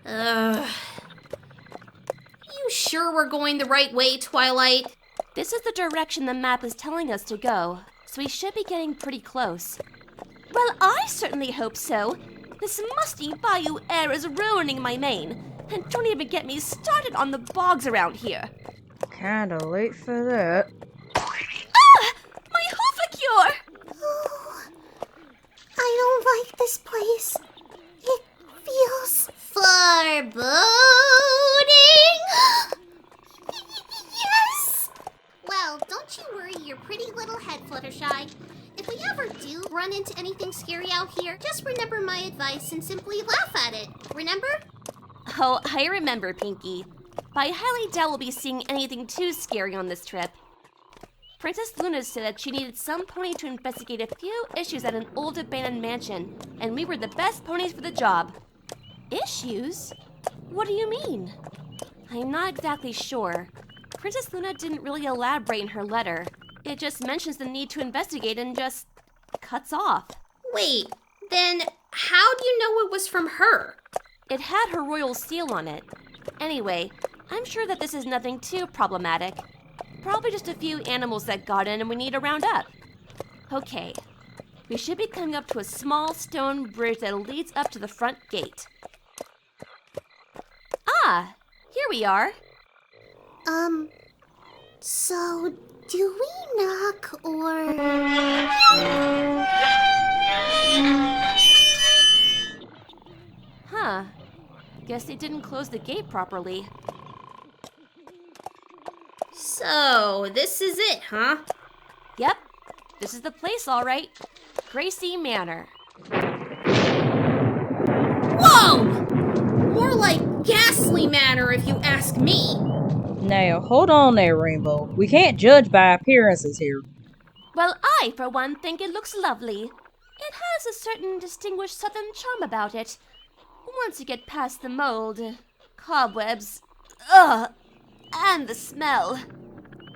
You sure we're going the right way, Twilight? This is the direction the map is telling us to go, so we should be getting pretty close. Well, I certainly hope so. This musty bayou air is ruining my mane. And don't even get me started on the bogs around here. Kinda late for that. Ah! My hooflicure! Oh, I don't like this place. It feels foreboding. Yes! Well, don't you worry your pretty little head, Fluttershy. If we ever do run into anything scary out here, just remember my advice and simply laugh at it. Remember? Oh, I remember, Pinkie. But I highly doubt we'll be seeing anything too scary on this trip. Princess Luna said that she needed some pony to investigate a few issues at an old abandoned mansion, and we were the best ponies for the job. Issues? What do you mean? I'm not exactly sure. Princess Luna didn't really elaborate in her letter. It just mentions the need to investigate and just cuts off. Wait, then how do you know it was from her? It had her royal seal on it. Anyway, I'm sure that this is nothing too problematic. Probably just a few animals that got in and we need to round up. Okay, we should be coming up to a small stone bridge that leads up to the front gate. Ah, here we are. So do we knock or... Huh. Guess they didn't close the gate properly. So, this is it, huh? Yep, this is the place, all right. Gracey Manor. Whoa! More like Ghastly Manor, if you ask me. Now, hold on there, Rainbow. We can't judge by appearances here. Well, I, for one, think it looks lovely. It has a certain distinguished southern charm about it. Once you get past the mold, cobwebs, and the smell.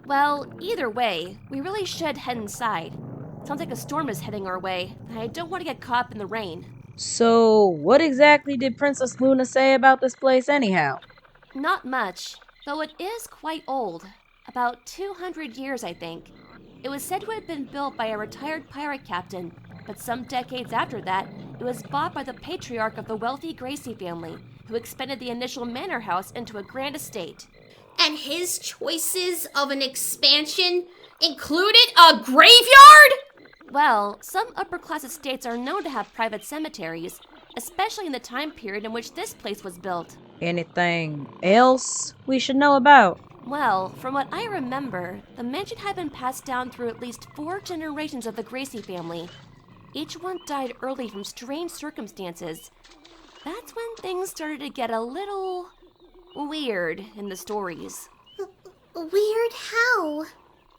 Well, either way, we really should head inside. Sounds like a storm is heading our way, and I don't want to get caught up in the rain. So, what exactly did Princess Luna say about this place anyhow? Not much, though it is quite old. About 200 years, I think. It was said to have been built by a retired pirate captain, but some decades after that, it was bought by the patriarch of the wealthy Gracey family, who expanded the initial manor house into a grand estate. And his choices of an expansion included a graveyard? Well, some upper-class estates are known to have private cemeteries, especially in the time period in which this place was built. Anything else we should know about? Well, from what I remember, the mansion had been passed down through at least 4 generations of the Gracey family. Each one died early from strange circumstances. That's when things started to get a little weird in the stories. Weird how?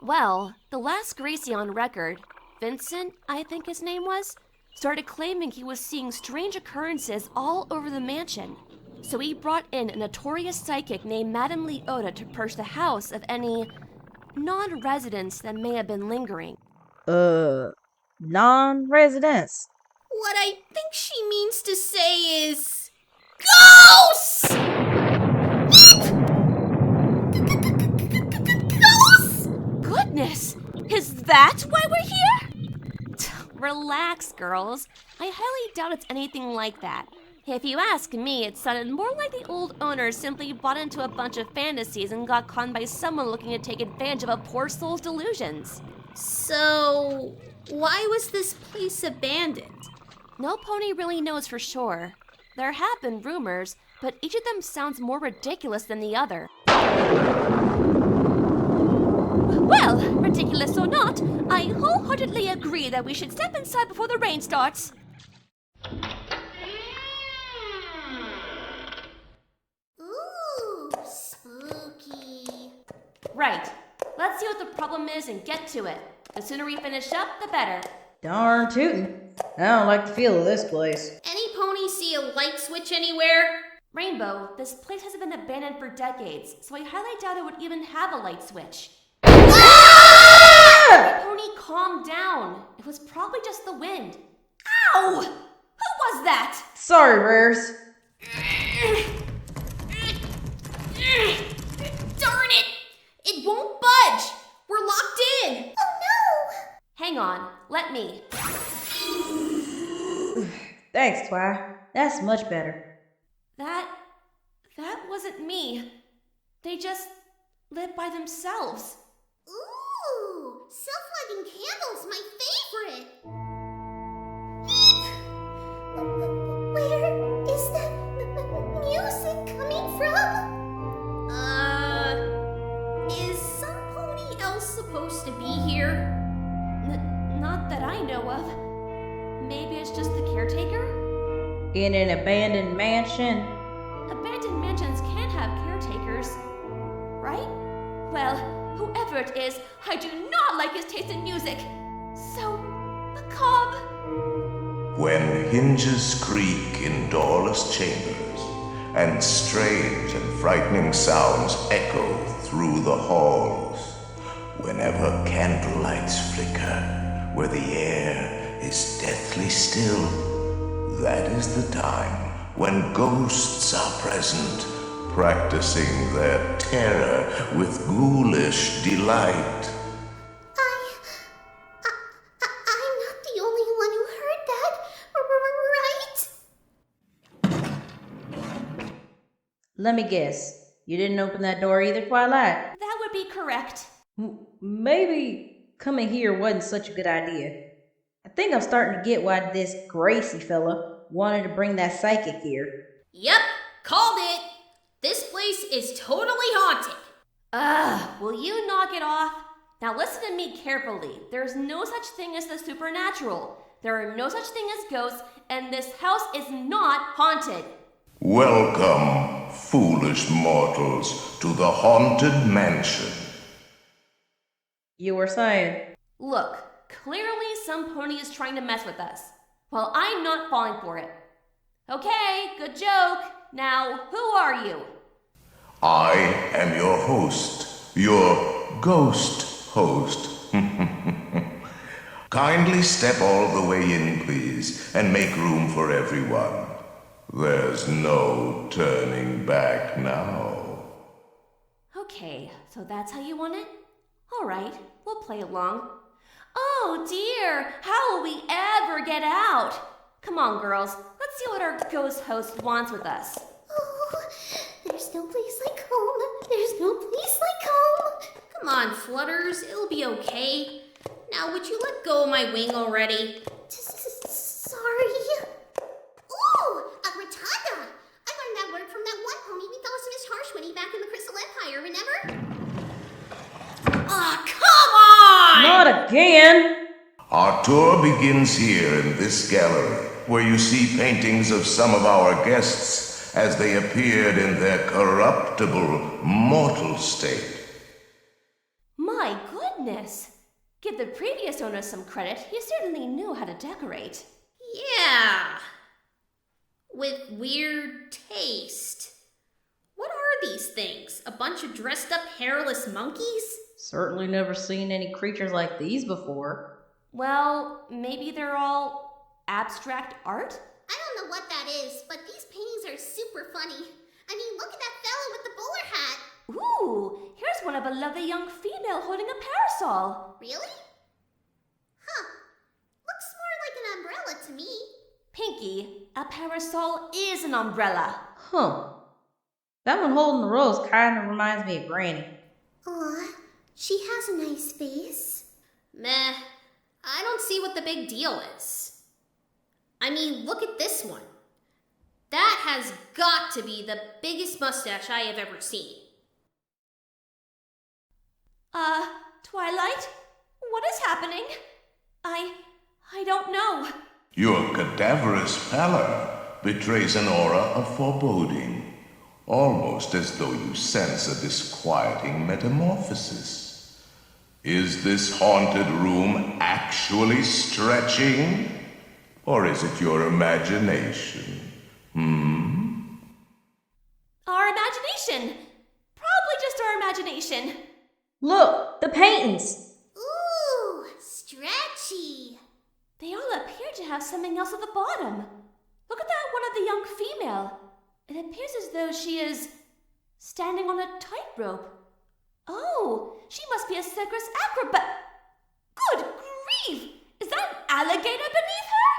Well, the last Gracey on record, Vincent, I think his name was, started claiming he was seeing strange occurrences all over the mansion. So he brought in a notorious psychic named Madame Leota to purge the house of any non-residents that may have been lingering. Non-residents? What I think she means to say is... Ghosts! Ghosts? Goodness! Is that why we're here? Relax, girls. I highly doubt it's anything like that. If you ask me, it sounded more like the old owner simply bought into a bunch of fantasies and got conned by someone looking to take advantage of a poor soul's delusions. So, why was this place abandoned? No pony really knows for sure. There have been rumors, but each of them sounds more ridiculous than the other. Well, ridiculous or not, I wholeheartedly agree that we should step inside before the rain starts. Ooh, spooky. Right. Let's see what the problem is and get to it. The sooner we finish up, the better. Darn tootin'. I don't like the feel of this place. Any pony see a light switch anywhere? Rainbow, this place has been abandoned for decades, so I highly doubt it would even have a light switch. Ah! Pony, calm down. It was probably just the wind. Ow! Who was that? Sorry, Rares. Darn it! It won't budge! We're locked in! Oh no! Hang on, let me. Thanks, Twi. That's much better. That wasn't me. They just lit by themselves. Ooh, self-lighting candles, my favorite. Where is that music coming from? Is some pony else supposed to be here? Not that I know of. Maybe it's just the caretaker? In an abandoned mansion. Abandoned mansions can't have caretakers, right? Well, whoever it is, I do not like his taste in music. So macabre. When hinges creak in doorless chambers, and strange and frightening sounds echo through the halls, whenever candlelights flicker, where the air is deathly still, that is the time when ghosts are present, practicing their terror with ghoulish delight. I'm not the only one who heard that, right? Let me guess. You didn't open that door either, Twilight? That would be correct. Maybe coming here wasn't such a good idea. I think I'm starting to get why this Gracey fella wanted to bring that psychic here. Yep, called it. This place is totally haunted. Will you knock it off? Now listen to me carefully. There's no such thing as the supernatural. There are no such thing as ghosts, and this house is not haunted. Welcome, foolish mortals, to the haunted mansion. You were saying? Look, clearly some pony is trying to mess with us. Well, I'm not falling for it. Okay, good joke. Now, who are you? I am your host, your ghost host. Kindly step all the way in, please, and make room for everyone. There's no turning back now. Okay, so that's how you want it? All right, we'll play along. Oh dear, how will we ever get out? Come on, girls, let's see what our ghost host wants with us. Oh, there's no place like home. There's no place like home. Come on, Flutters, it'll be okay. Now, would you let go of my wing already? Sorry. Ooh, a rotunda! I learned that word from that one pony we thought was Miss Harshwitty back in the Crystal Empire, remember? Aw, come on! Not again! Our tour begins here in this gallery, where you see paintings of some of our guests as they appeared in their corruptible, mortal state. My goodness! Give the previous owner some credit, he certainly knew how to decorate. Yeah. With weird taste. What are these things? A bunch of dressed up hairless monkeys? Certainly never seen any creatures like these before. Well, maybe they're all abstract art? I don't know what that is, but these paintings are super funny. I mean, look at that fellow with the bowler hat. Ooh, here's one of a lovely young female holding a parasol. Really? Huh. Looks more like an umbrella to me. Pinkie, a parasol is an umbrella. Huh. That one holding the rose kind of reminds me of Granny. Aw, she has a nice face. Meh. I don't see what the big deal is. I mean, look at this one. That has got to be the biggest mustache I have ever seen. Twilight? What is happening? I don't know. Your cadaverous pallor betrays an aura of foreboding, almost as though you sense a disquieting metamorphosis. Is this haunted room actually stretching? Or is it your imagination? Our imagination. Probably just our imagination. Look, the paintings! Ooh, stretchy. They all appear to have something else at the bottom. Look at that one of the young female. It appears as though she is Standing on a tightrope. Oh, she must be a circus acrobat. Good grief! Is that an alligator beneath her?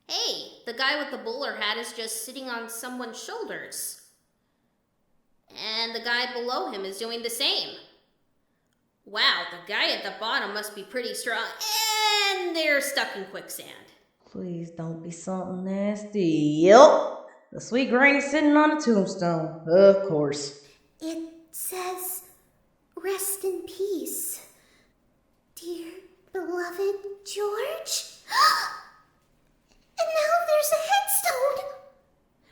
Hey, the guy with the bowler hat is just sitting on someone's shoulders. And the guy below him is doing the same. Wow, the guy at the bottom must be pretty strong. And they're stuck in quicksand. Please don't be something nasty. Yep. The sweet granny sitting on a tombstone. Of course. It says, rest in peace, dear beloved George. And now there's a headstone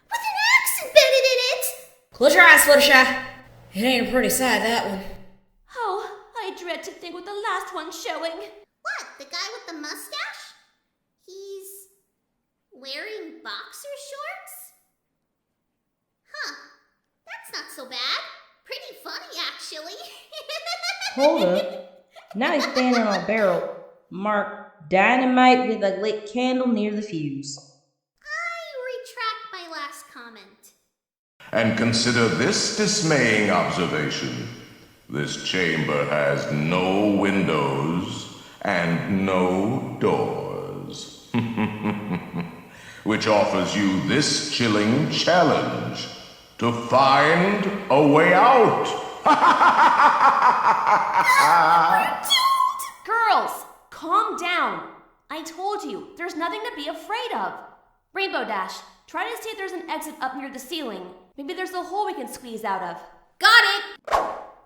with an axe embedded in it. Close your eyes, Fluttershy. It ain't a pretty sight, that one. Oh, I dread to think what the last one's showing. What, the guy with the mustache? He's wearing boxer shorts? Huh, that's not so bad. Pretty funny, actually. Hold up. Now he's standing on a barrel marked dynamite with a lit candle near the fuse. I retract my last comment. And consider this dismaying observation. This chamber has no windows and no doors. Which offers you this chilling challenge to find a way out. Girls, calm down. I told you, there's nothing to be afraid of. Rainbow Dash, try to see if there's an exit up near the ceiling. Maybe there's a hole we can squeeze out of. Got it!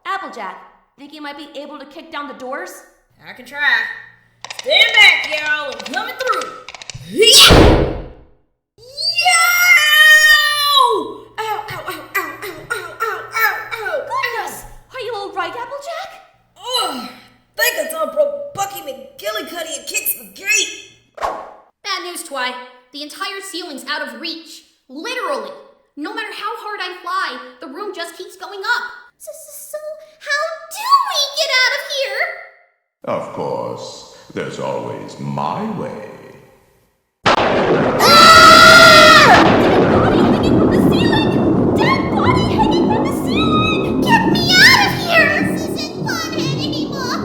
Applejack, think you might be able to kick down the doors? I can try. Stand back, y'all, I'm coming through. Yo! Ow, ow, ow, ow, ow, ow, ow, ow, ow. Goodness! Are you alright, Applejack? Oh, think it's on Bucky McGillicuddy and kicks the gate. Bad news, Twi. The entire ceiling's out of reach. Literally. No matter how hard I fly, the room just keeps going up. So how do we get out of here? Of course, there's always my way. Dead body hanging from the ceiling! Get me out of here! This isn't fun anymore!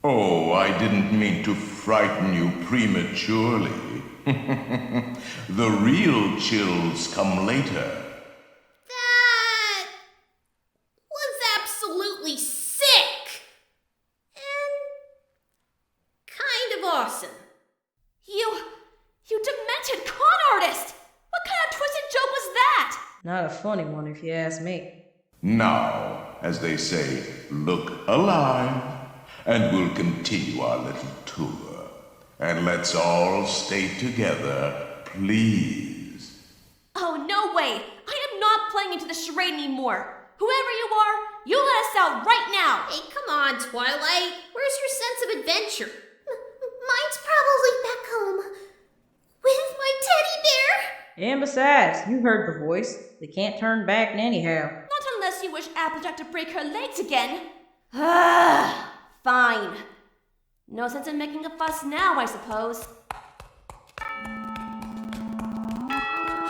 Oh, I didn't mean to frighten you prematurely. The real chills come later. That was absolutely sick. And kind of awesome. You demented con artist! What kind of twisted joke was that? Not a funny one if you ask me. Now, as they say, look alive, and we'll continue our little tour. And let's all stay together, please. Oh, no way! I am not playing into the charade anymore. Whoever you are, you let us out right now! Hey, come on, Twilight. Where's your sense of adventure? Mine's probably back home. With my teddy bear. And besides, you heard the voice. They can't turn back anyhow. Not unless you wish Applejack to break her legs again. Ah, fine. No sense in making a fuss now, I suppose.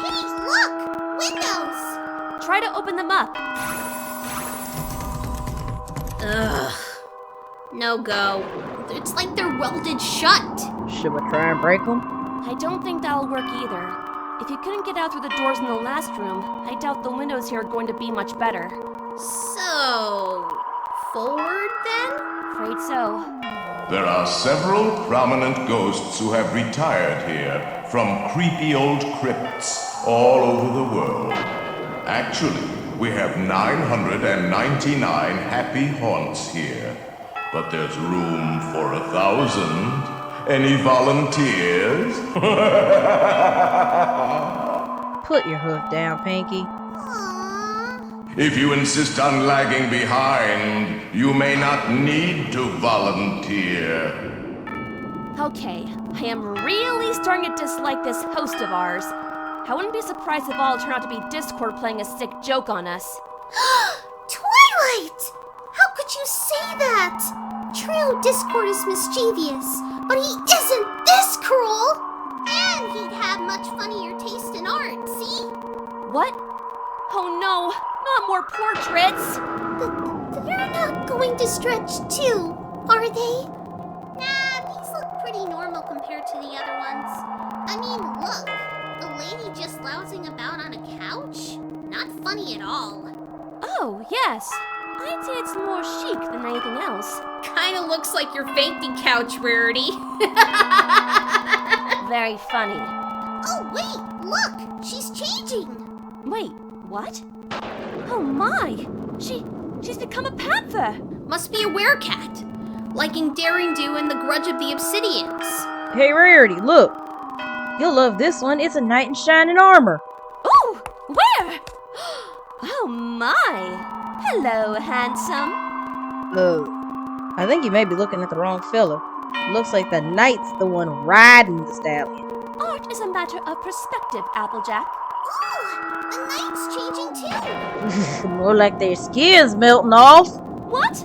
Hey, look! Windows! Try to open them up. Ugh. No go. It's like they're welded shut. Should we try and break them? I don't think that'll work either. If you couldn't get out through the doors in the last room, I doubt the windows here are going to be much better. So, forward then? Afraid so. There are several prominent ghosts who have retired here from creepy old crypts all over the world. Actually, we have 999 happy haunts here, but there's room for 1,000. Any volunteers? Put your hoof down, Pinkie. If you insist on lagging behind, you may not need to volunteer. Okay, I am really starting to dislike this host of ours. I wouldn't be surprised if all turned out to be Discord playing a sick joke on us. Twilight! How could you say that? True, Discord is mischievous, but he isn't this cruel! And he'd have much funnier taste in art, see? What? Oh no, not more portraits! They're not going to stretch too, are they? Nah, these look pretty normal compared to the other ones. I mean, look, a lady just lounging about on a couch? Not funny at all. Oh, yes. I'd say it's more chic than anything else. Kinda looks like your fainting couch, Rarity. Very funny. Oh, wait, look, she's changing. Wait, what? Oh my! She's become a panther! Must be a werecat. Liking Daring Do and the Grudge of the Obsidians. Hey, Rarity, look. You'll love this one. It's a knight in shining armor. Ooh! Where? Oh my! Hello, handsome. I think you may be looking at the wrong fella. Looks like the knight's the one riding the stallion. Art is a matter of perspective, Applejack. Oh, the knight's changing too. More like their skin's melting off. What?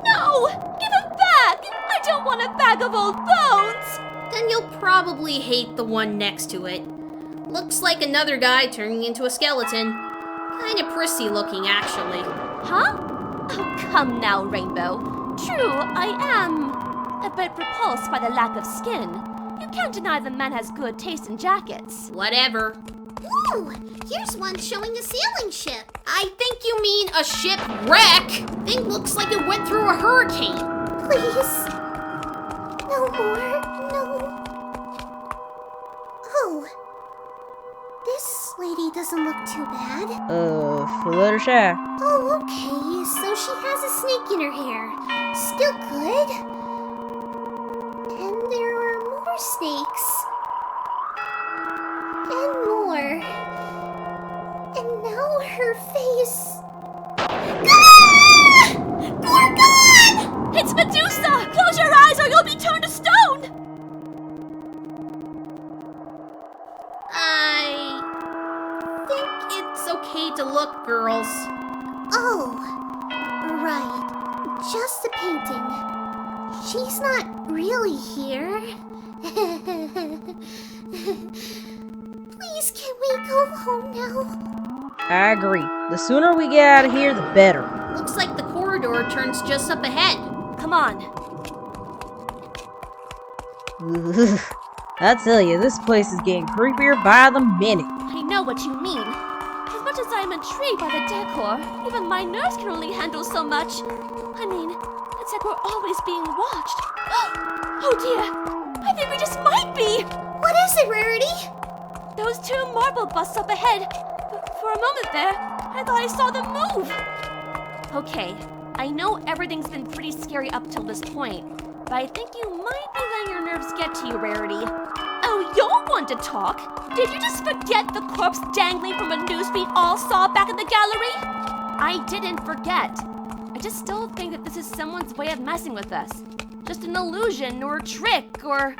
No! Give him back! I don't want a bag of old bones! Then you'll probably hate the one next to it. Looks like another guy turning into a skeleton. Kinda prissy looking, actually. Huh? Oh, come now, Rainbow. True, I am a bit repulsed by the lack of skin. You can't deny the man has good taste in jackets. Whatever. Ooh, here's one showing a sailing ship. I think you mean a shipwreck. Thing looks like it went through a hurricane. Please. No more, no. Oh. This lady doesn't look too bad. Fluttershy. Oh, okay, so she has a snake in her hair. Still good. And there are more snakes. And more. And now her face. Ah! Gorgon! It's Medusa! Close your eyes or you'll be turned to stone! I think it's okay to look, girls. Oh, right. Just a painting. She's not really here. Please, can we go home now? I agree. The sooner we get out of here, the better. Looks like the corridor turns just up ahead. Come on. I tell you, this place is getting creepier by the minute. I know what you mean. As much as I'm intrigued by the decor, even my nerves can only handle so much. I mean, it's like we're always being watched. Oh dear, I think we just might be! What is it, Rarity? Those two marble busts up ahead. For a moment there, I thought I saw them move. Okay, I know everything's been pretty scary up till this point, but I think you might be letting your nerves get to you, Rarity. Oh, you're one to talk. Did you just forget the corpse dangling from a news we all saw back in the gallery? I didn't forget. I just still think that this is someone's way of messing with us. Just an illusion or a trick or...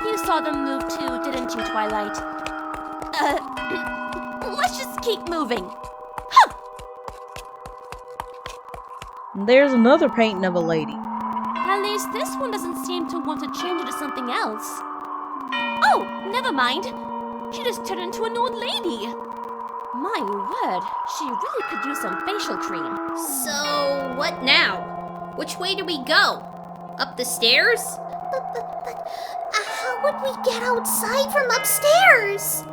You saw them move too, didn't you, Twilight? Let's just keep moving. Huh! There's another painting of a lady. At least this one doesn't seem to want to change into something else. Oh, never mind. She just turned into an old lady. My word, she really could use some facial cream. So, what now? Which way do we go? Up the stairs? But how would we get outside from upstairs?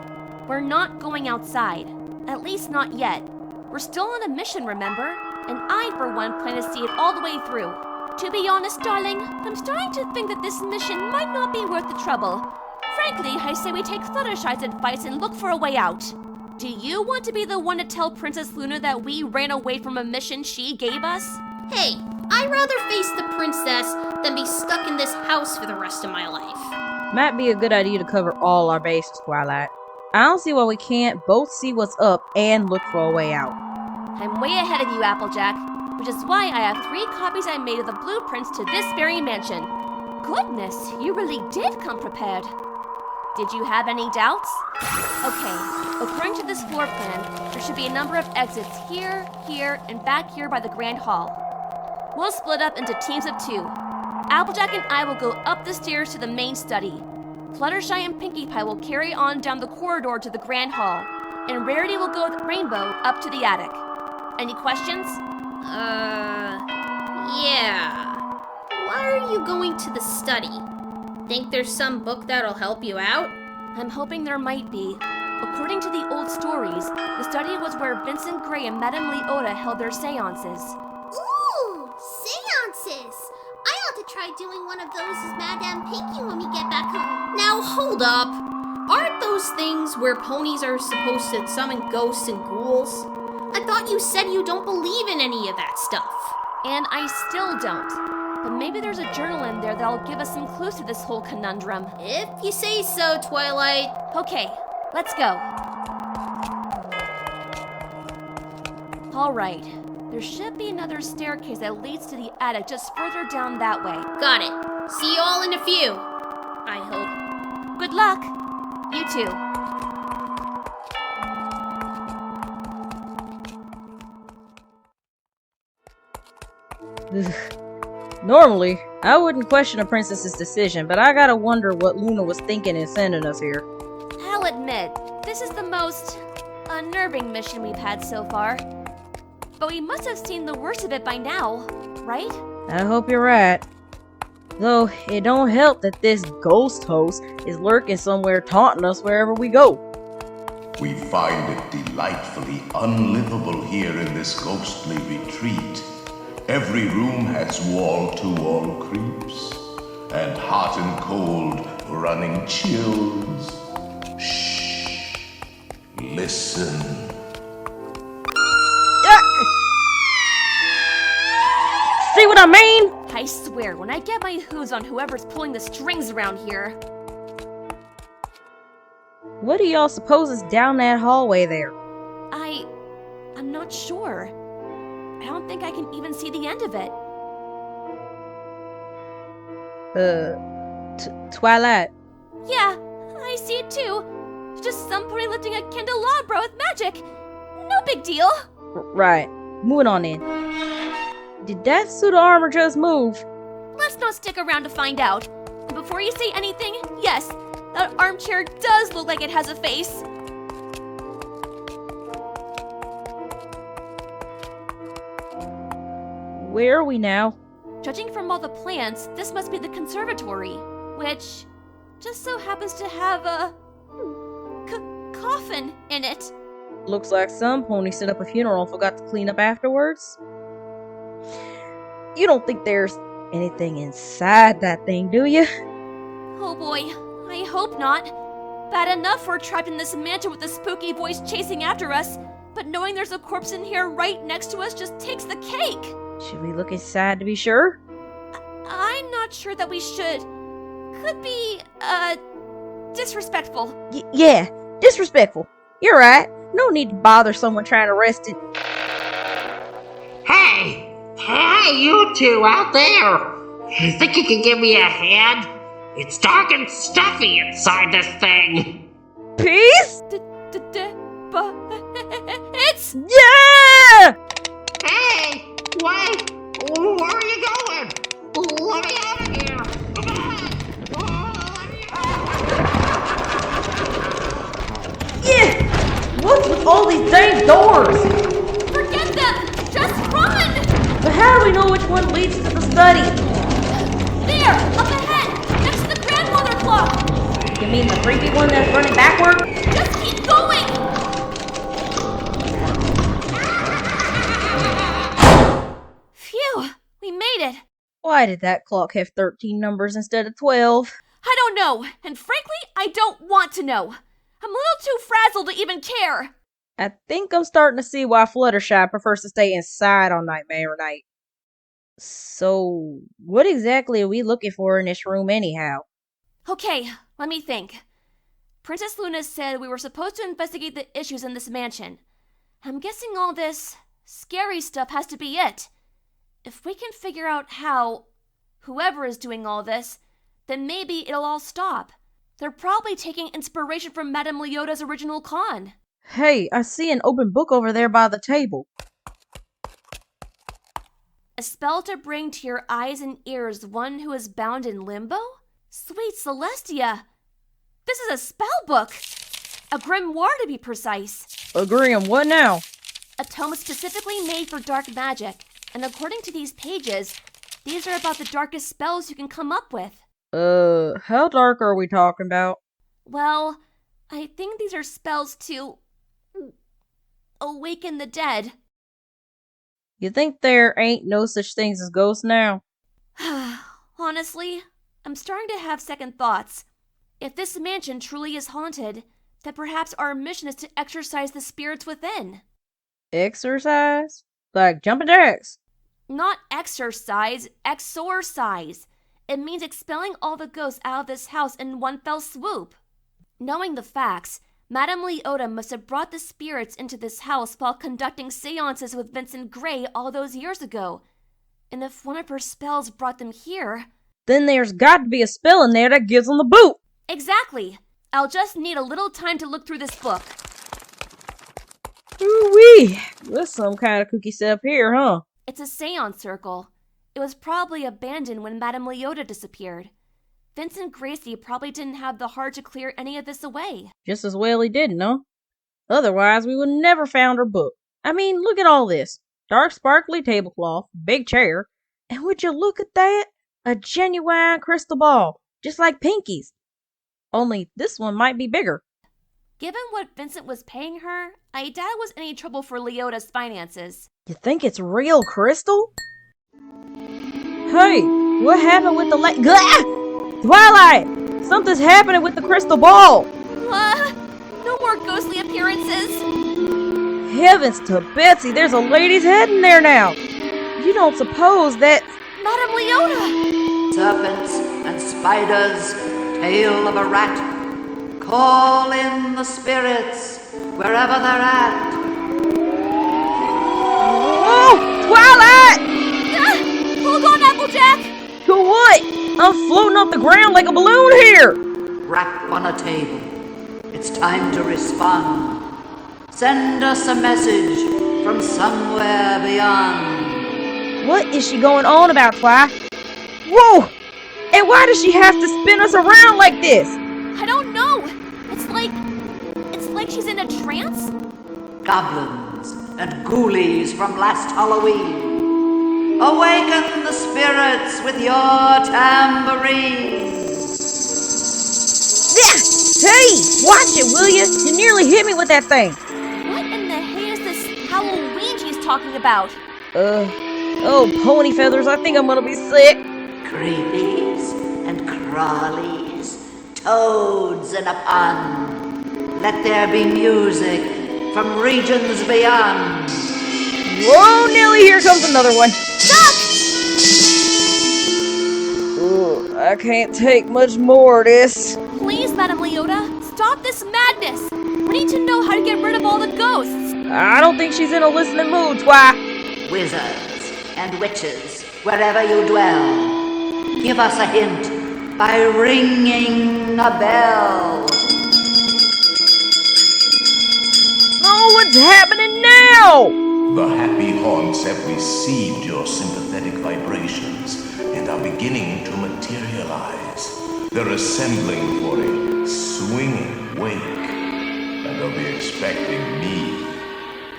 We're not going outside. At least not yet. We're still on a mission, remember? And I, for one, plan to see it all the way through. To be honest, darling, I'm starting to think that this mission might not be worth the trouble. Frankly, I say we take Fluttershy's advice and look for a way out. Do you want to be the one to tell Princess Luna that we ran away from a mission she gave us? Hey, I'd rather face the princess than be stuck in this house for the rest of my life. Might be a good idea to cover all our bases, Twilight. I don't see why we can't both see what's up and look for a way out. I'm way ahead of you, Applejack, which is why I have 3 copies I made of the blueprints to this very mansion. Goodness, you really did come prepared. Did you have any doubts? Okay, according to this floor plan, there should be a number of exits here, here, and back here by the Grand Hall. We'll split up into teams of 2. Applejack and I will go up the stairs to the main study. Fluttershy and Pinkie Pie will carry on down the corridor to the Grand Hall, and Rarity will go with Rainbow up to the attic. Any questions? Yeah. Why are you going to the study? Think there's some book that'll help you out? I'm hoping there might be. According to the old stories, the study was where Vincent Gray and Madame Leota held their seances. Ooh, seances! I ought to try doing one of those as Madame Pinkie when we get back home. Now hold up. Aren't those things where ponies are supposed to summon ghosts and ghouls? I thought you said you don't believe in any of that stuff. And I still don't. But maybe there's a journal in there that'll give us some clues to this whole conundrum. If you say so, Twilight. Okay, let's go. Alright, there should be another staircase that leads to the attic just further down that way. Got it. See you all in a few. I hope. Good luck. You too. Normally, I wouldn't question a princess's decision, but I gotta wonder what Luna was thinking in sending us here. I'll admit, this is the most unnerving mission we've had so far. But we must have seen the worst of it by now, right? I hope you're right. Though, it don't help that this ghost host is lurking somewhere taunting us wherever we go. We find it delightfully unlivable here in this ghostly retreat. Every room has wall-to-wall creeps, and hot and cold running chills. Shh. Listen. See what I mean? I swear, when I get my hooves on whoever's pulling the strings around here. What do y'all suppose is down that hallway there? I'm not sure. I don't think I can even see the end of it. Twilight. Yeah, I see it too. It's just some pony lifting a candelabra with magic. No big deal. Right. Moving on in. Did that suit of armor just move? Let's not stick around to find out. And before you say anything, yes, that armchair does look like it has a face. Where are we now? Judging from all the plants, this must be the conservatory, which just so happens to have a coffin in it. Looks like some pony set up a funeral and forgot to clean up afterwards. You don't think there's anything inside that thing, do you? Oh boy, I hope not. Bad enough we're trapped in this mansion with a spooky voice chasing after us, but knowing there's a corpse in here right next to us just takes the cake. Should we look inside to be sure? I'm not sure that we should. Could be, disrespectful. Yeah, disrespectful. You're right. No need to bother someone trying to rest it. Hey! Hey, you two out there! You think you can give me a hand? It's dark and stuffy inside this thing! Peace? It's... Yeah! Hey! Wait! Where are you going? Let me out of here! Yeah! What's with all these dang doors? Forget them! Just run! But how do we know which one leads to the study? There! Up ahead! Next to the grandmother clock! You mean the creepy one that's running backward? Just keep going! Phew! We made it! Why did that clock have 13 numbers instead of 12? I don't know, and frankly, I don't want to know. I'm a little too frazzled to even care. I think I'm starting to see why Fluttershy prefers to stay inside on Nightmare Night. So, what exactly are we looking for in this room anyhow? Okay, let me think. Princess Luna said we were supposed to investigate the issues in this mansion. I'm guessing all this scary stuff has to be it. If we can figure out how whoever is doing all this, then maybe it'll all stop. They're probably taking inspiration from Madame Leota's original con. Hey, I see an open book over there by the table. A spell to bring to your eyes and ears one who is bound in limbo? Sweet Celestia! This is a spell book. A grimoire, to be precise. A grim, what now? A tome specifically made for dark magic. And according to these pages, these are about the darkest spells you can come up with. How dark are we talking about? Well, I think these are spells to awaken the dead. You think there ain't no such things as ghosts now? Honestly, I'm starting to have second thoughts. If this mansion truly is haunted, then perhaps our mission is to exorcise the spirits within. Exercise? Like jumping jacks? Not exercise, exorcise. It means expelling all the ghosts out of this house in one fell swoop. Knowing the facts, Madame Leota must have brought the spirits into this house while conducting seances with Vincent Gray all those years ago. And if one of her spells brought them here... Then there's got to be a spell in there that gives them the boot! Exactly! I'll just need a little time to look through this book. Ooh-wee! There's some kind of kooky setup here, huh? It's a seance circle. It was probably abandoned when Madame Leota disappeared. Vincent Gracey probably didn't have the heart to clear any of this away. Just as well he didn't, huh? Otherwise, we would never found her book. I mean, look at all this. Dark sparkly tablecloth, big chair, and would you look at that? A genuine crystal ball, just like Pinkie's. Only this one might be bigger. Given what Vincent was paying her, I doubt it was any trouble for Leota's finances. You think it's real crystal? Hey, what happened with the Twilight! Something's happening with the crystal ball! No more ghostly appearances! Heavens to Betsy, there's a lady's head in there now! You don't suppose that... Madame Leota! Serpents and spiders, tail of a rat, call in the spirits wherever they're at. Whoa! Twilight! Hold on, Applejack! To what? I'm floating off the ground like a balloon here! Rap on a table. It's time to respond. Send us a message from somewhere beyond. What is she going on about, Twi? Whoa! And why does she have to spin us around like this? I don't know. It's like she's in a trance. Goblins and ghoulies from last Halloween. Awaken the spirits with your tambourines. Yeah! Hey! Watch it, will you? You nearly hit me with that thing. What in the hay is this Halloween she's talking about? Oh, pony feathers, I think I'm gonna be sick. Creepies and crawlies, toads in a pond. Let there be music from regions beyond. Whoa, Nelly, here comes another one. Stop! Ooh, I can't take much more of this. Please, Madame Leota, stop this madness. We need to know how to get rid of all the ghosts. I don't think she's in a listening mood, Twi. Wizards and witches, wherever you dwell, give us a hint by ringing a bell. Oh, what's happening now? The happy haunts have received your sympathetic vibrations and are beginning to materialize. They're assembling for a swinging wake, and they'll be expecting me.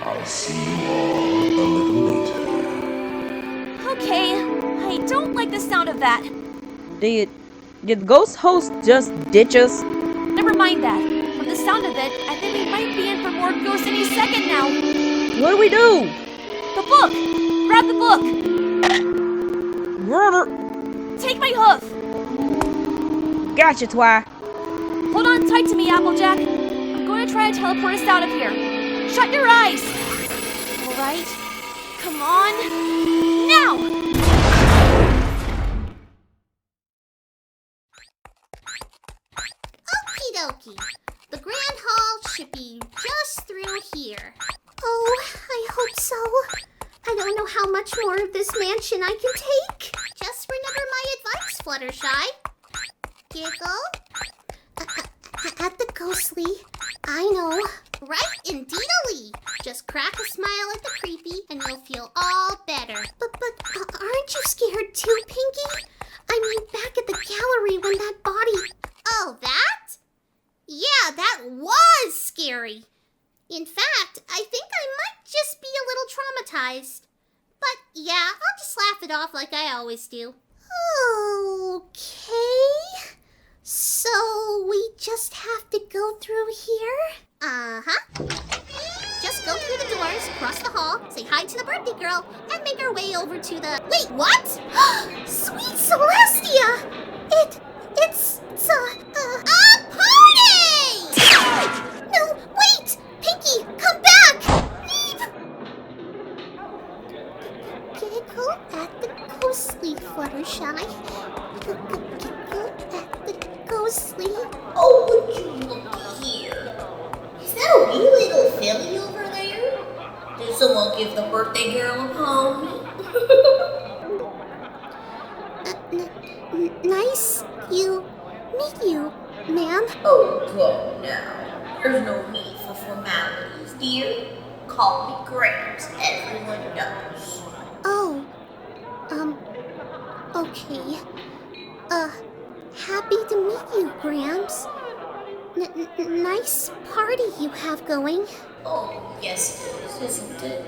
I'll see you all a little later. Okay, I don't like the sound of that. Did the ghost host just ditch us? Never mind that. From the sound of it, I think we might be in for more ghosts any second now. What do we do? The book! Grab the book! Brother. Take my hoof! Gotcha, Twi. Hold on tight to me, Applejack. I'm going to try to teleport us out of here. Shut your eyes! Alright. Come on. Now! Okie dokie. The Grand Hall should be just through here. Oh, I hope so. I don't know how much more of this mansion I can take. Just remember my advice, Fluttershy. Giggle. At the ghostly. I know. Right, indeedly. Just crack a smile at the creepy and you'll feel all better. But aren't you scared too, Pinkie? I mean, back at the gallery when that body... Oh, that? always do. Okay. So we just have to go through here? Uh-huh. Just go through the doors, cross the hall, say hi to the birthday girl, and make our way over to the... Wait, what? Sweet Celestia! It's a party! No, wait! Pinkie, come back! Giggle at the ghostly, Fluttershy. Giggle at the ghostly. Oh, would you look here? Is that a wee little filly over there? Did someone give the birthday girl a pony? Nice meet you, ma'am. Oh, come now. There's no need for formalities, dear. Call me Gramps. Everyone knows. Oh, okay. Happy to meet you, Gramps. Nice party you have going. Oh, yes it is, isn't it?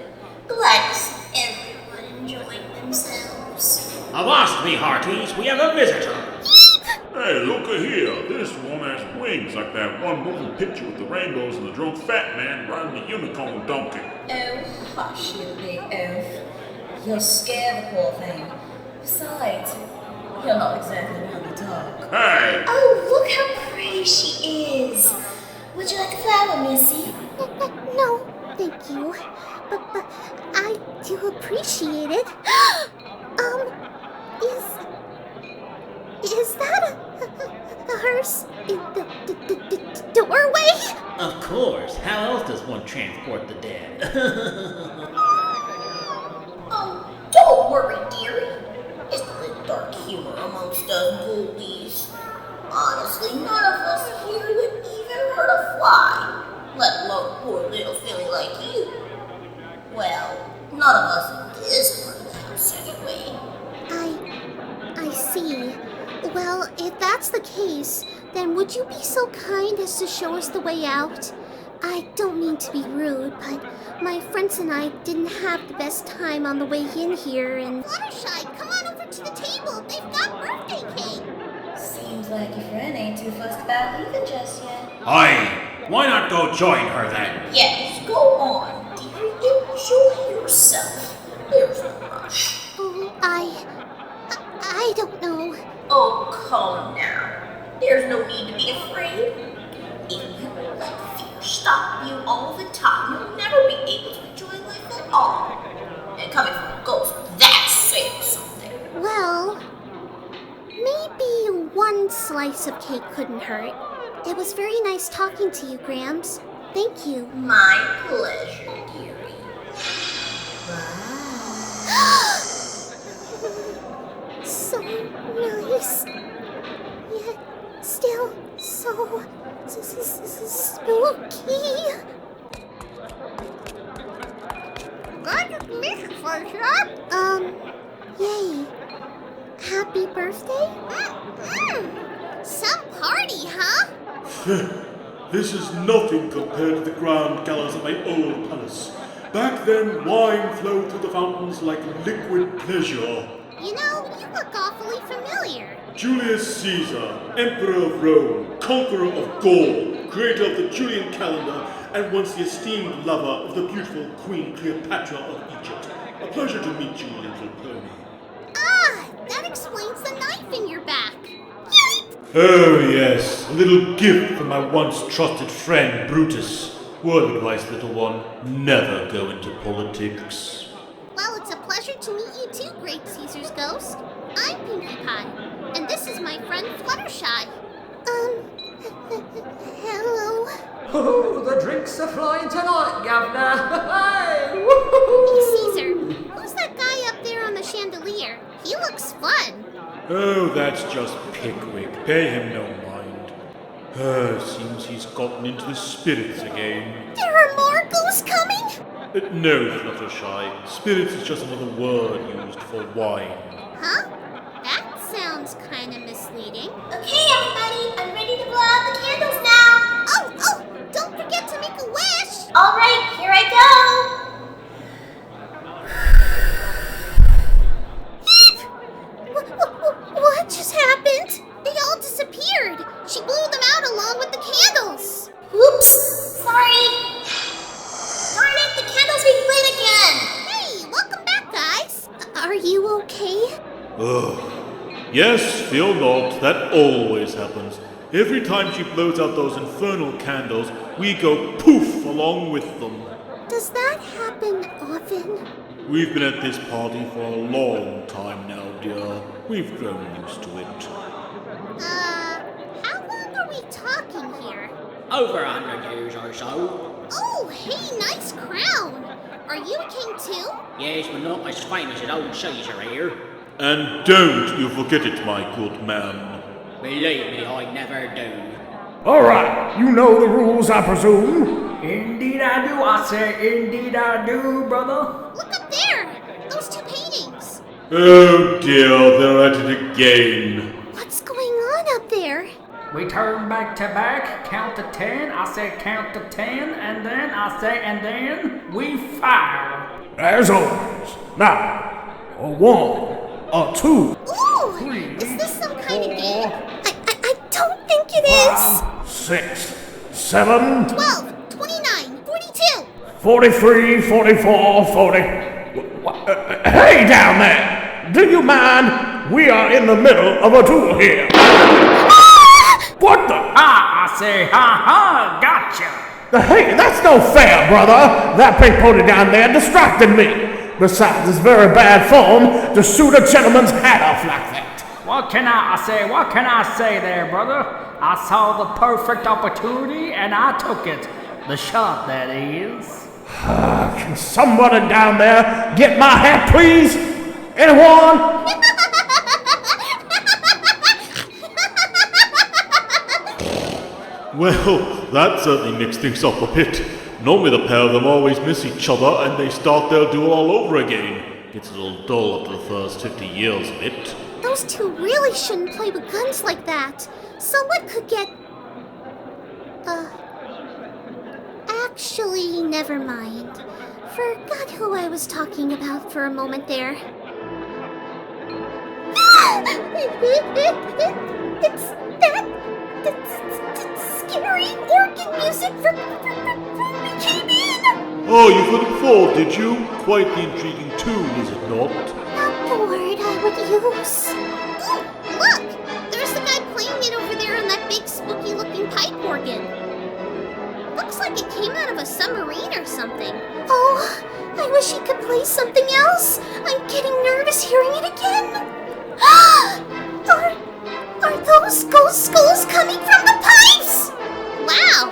Glad to see everyone enjoying themselves. Avast me, hearties, we have a visitor. Hey, look here. This one has wings like that one moving picture with the rainbows and the drunk fat man riding the unicorn donkey. Oh, hush, you big oaf. You'll scare the poor thing. Besides, you're not exactly one to talk. Hey! Oh, look how pretty she is. Would you like a flower, Missy? No, thank you. But I do appreciate it. Is that a hearse in the doorway? Of course. How else does one transport the dead? Oh, don't worry, dearie. It's the little dark humor amongst us ghoulies. Honestly, none of us here would even hurt a fly, let alone a poor little filly like you. Well, none of us in this part of the house anyway. I see. Well, if that's the case, then would you be so kind as to show us the way out? I don't mean to be rude, but my friends and I didn't have the best time on the way in here, and... Fluttershy, come on over to the table. They've got birthday cake. Seems like your friend ain't too fussed about leaving just yet. Aye, why not go join her then? Yes, go on, dearie. Enjoy yourself. There's no rush. Oh, I don't know. Oh, come now. There's no need to be afraid. If you let fear stop you all the time, you'll never be able to enjoy life at all. And coming from a ghost, that's saying something. Well, maybe one slice of cake couldn't hurt. It was very nice talking to you, Grams. Thank you. My pleasure, dearie. So nice. Yet still so spooky. Good Miss Fluttershy. Yay. Happy birthday? Some party, huh? This is nothing compared to the grand galas at my old palace. Back then, wine flowed through the fountains like liquid pleasure. You know, you look awfully familiar. Julius Caesar, Emperor of Rome, conqueror of Gaul, creator of the Julian calendar, and once the esteemed lover of the beautiful Queen Cleopatra of Egypt. A pleasure to meet you, little pony. Ah, that explains the knife in your back. Oh yes, a little gift from my once trusted friend Brutus. Word of advice, little one, never go into politics. Well, it's a pleasure to meet you too, Great Caesar's ghost. I'm Pinkie Pie, and this is my friend Fluttershy. Hello. Oh, the drinks are flying tonight, Governor. Hey, Caesar, who's that guy up there on the chandelier? He looks fun. Oh, that's just Pickwick. Pay him no mind. Seems he's gotten into the spirits again. There are more ghosts coming? No, Fluttershy. Spirits is just another word used for wine. Huh? That sounds kind of misleading. Okay, everybody, I'm ready to blow out the candles now. Oh, don't forget to make a wish. All right, here I go. Yes, fear not, that always happens. Every time she blows out those infernal candles, we go poof along with them. Does that happen often? We've been at this party for a long time now, dear. We've grown used to it. How long are we talking here? Over 100 years or so. Oh, hey, nice crown! Are you a king too? Yes, but not as famous as old Caesar here. And don't you forget it, my good man. Believe me, I never do. Alright, you know the rules, I presume? Indeed I do, I say, indeed I do, brother. Look up there! Those two paintings! Oh dear, they're at it again. What's going on up there? We turn back to back, count to 10, I say count to 10, and then I say, and then we fire. As always. Now, a 1, a 2. Ooh! 3, Is this some kind of game? I don't think it is. 6, 7, 12, 29, 42! 43, 44, 40. Hey, down there! Do you mind? We are in the middle of a duel here. What the? I say, ha, gotcha. Hey, that's no fair, brother. That pink pony down there distracted me. Besides, it's very bad form to shoot a gentleman's hat off like that. What can I say there, brother? I saw the perfect opportunity and I took it. The shot, that is. Can somebody down there get my hat, please? Anyone? Well, that certainly mixed things up a bit. Normally the pair of them always miss each other and they start their duel all over again. Gets a little dull after the first 50 years of it. Those two really shouldn't play with guns like that. Someone could get... Actually, never mind. Forgot who I was talking about for a moment there. It's scary organ music from we came in! Oh, you couldn't fall, did you? Quite the intriguing tune, is it not? Not the word I would use. Ooh, look! There's the guy playing it over there on that big spooky-looking pipe organ. Looks like it came out of a submarine or something. Oh, I wish he could play something else. I'm getting nervous hearing it again. Are those ghost skulls coming from the pipes? Wow!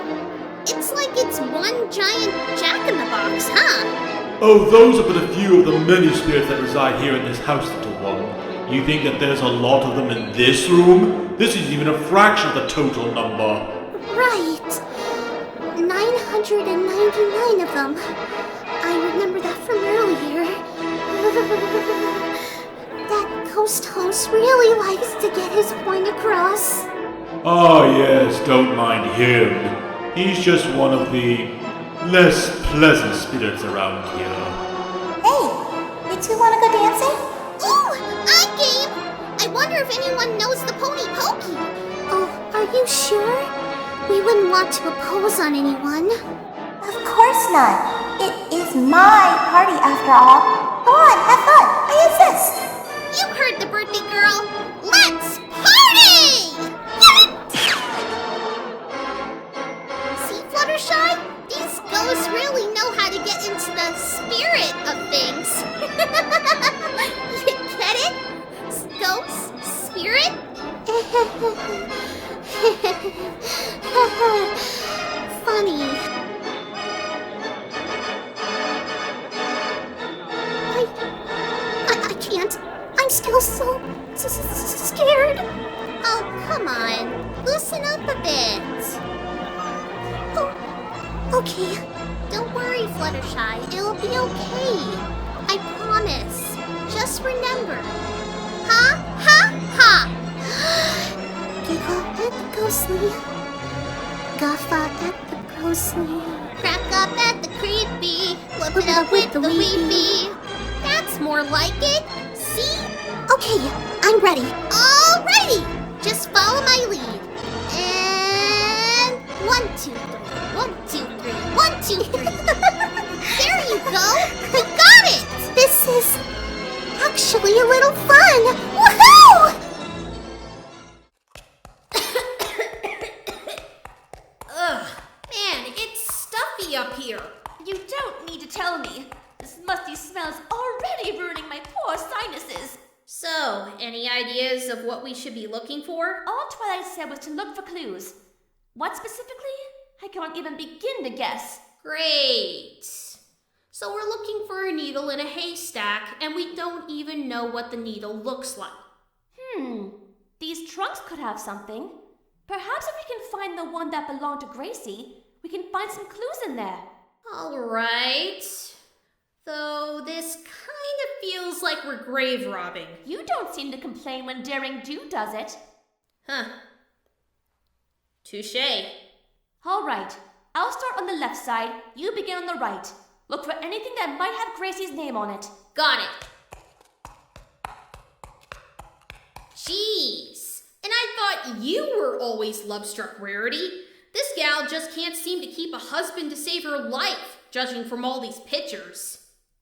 It's like it's one giant jack-in-the-box, huh? Oh, those are but a few of the many spirits that reside here in this house, little one. You think that there's a lot of them in this room? This is even a fraction of the total number. Right. 999 of them. I remember that from earlier. That ghost host really likes to get his point across. Ah, yes, don't mind him. He's just one of the less pleasant spirits around here. Hey, you two want to go dancing? Ooh, I'm game! I wonder if anyone knows the Pony Pokey. Oh, are you sure? We wouldn't want to oppose on anyone. Of course not. It is my party after all. Go on, have fun. I insist. You heard the birthday girl. Let's party! See, Fluttershy? These ghosts really know how to get into the spirit of things. You get it? Ghost? Spirit? Funny. I can't. I'm still so scared. Oh, come on. Loosen up a bit. Oh, okay. Don't worry, Fluttershy. It'll be okay. I promise. Just remember. Ha, ha, ha! Giggle at the ghostly. Guffa at the ghostly. Crack up at the creepy. Whip it up with the weepy. That's more like it. See? Okay, I'm ready. All ready. Just follow my lead. And 1, 2, 3. 1, 2, 3. 1, 2, 3. There you go. You got it. This is actually a little fun. Woohoo! ideas of what we should be looking for? All Twilight said was to look for clues. What specifically? I can't even begin to guess. Great. So we're looking for a needle in a haystack, and we don't even know what the needle looks like. These trunks could have something. Perhaps if we can find the one that belonged to Gracey, we can find some clues in there. All right. Though this kind of feels like we're grave robbing. You don't seem to complain when Daring Do does it. Huh. Touché. All right. I'll start on the left side. You begin on the right. Look for anything that might have Gracey's name on it. Got it. Jeez. And I thought you were always love-struck, Rarity. This gal just can't seem to keep a husband to save her life, judging from all these pictures.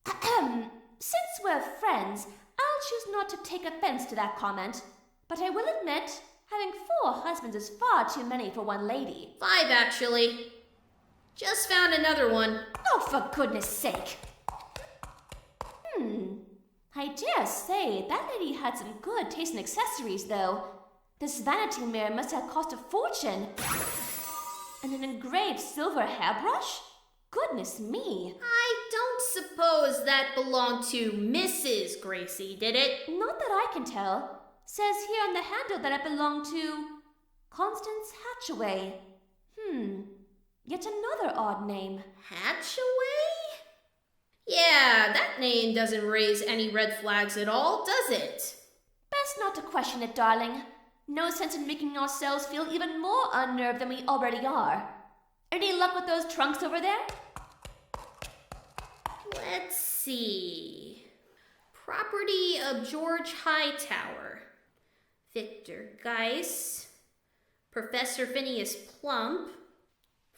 Since we're friends, I'll choose not to take offense to that comment. But I will admit, having 4 husbands is far too many for one lady. 5, actually. Just found another one. Oh, for goodness sake. I dare say that lady had some good taste in accessories, though. This vanity mirror must have cost a fortune. And an engraved silver hairbrush? Goodness me. I don't suppose that belonged to Mrs. Gracey, did it? Not that I can tell. Says here on the handle that it belonged to Constance Hatchaway. Yet another odd name. Hatchaway? Yeah, that name doesn't raise any red flags at all, does it? Best not to question it, darling. No sense in making ourselves feel even more unnerved than we already are. Any luck with those trunks over there? Let's see. Property of George Hightower. Victor Geiss. Professor Phineas Plump.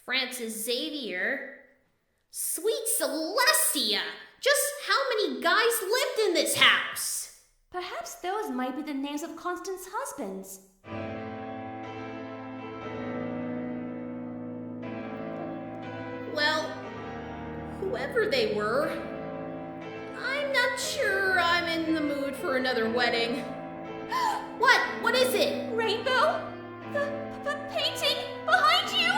Francis Xavier. Sweet Celestia! Just how many guys lived in this house? Perhaps those might be the names of Constance's husbands. Well, whoever they were, I'm not sure I'm in the mood for another wedding. What? What is it? Rainbow? The painting behind you?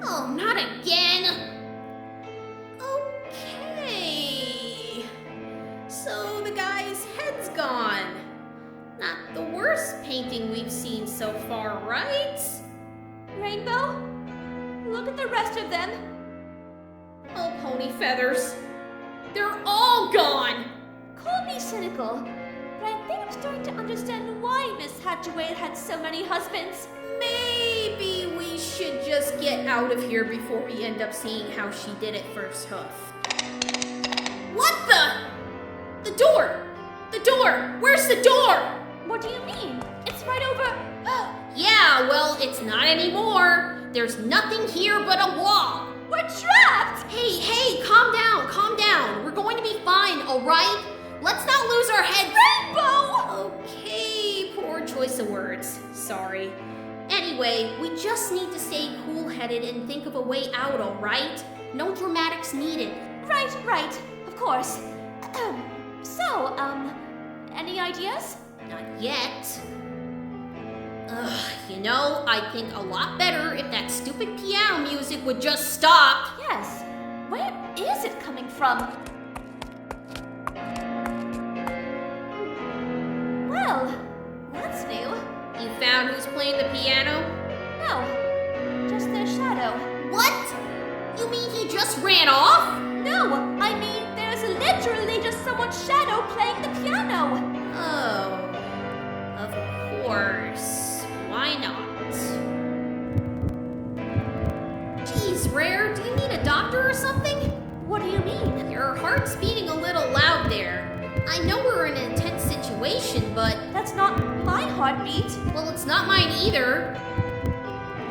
Oh, not again! Okay. So the guy's head's gone. Not the worst painting we've seen so far, right? Rainbow? Look at the rest of them. Oh, pony feathers. They're all gone! Call me cynical, but I think I'm starting to understand why Miss Hatchaway had so many husbands. Maybe we should just get out of here before we end up seeing how she did it first hoof. What the? The door! The door! Where's the door? What do you mean? It's right over... Yeah, well, it's not anymore. There's nothing here but a wall. We're trapped! Hey, calm down, calm down. We're going to be fine, alright? Let's not lose our heads. Rainbow! Okay, poor choice of words. Sorry. Anyway, we just need to stay cool-headed and think of a way out, alright? No dramatics needed. Right, of course. Any ideas? Not yet. I think a lot better if that stupid piano music would just stop. Yes. Where is it coming from? Well, that's new. You found who's playing the piano? No, just their shadow. What? You mean he just ran off? No, I mean there's literally just someone's shadow playing the piano. Oh, of course. Why not? Geez, Rare, do you need a doctor or something? What do you mean? Your heart's beating a little loud there. I know we're in an intense situation, but... That's not my heartbeat. Well, it's not mine either.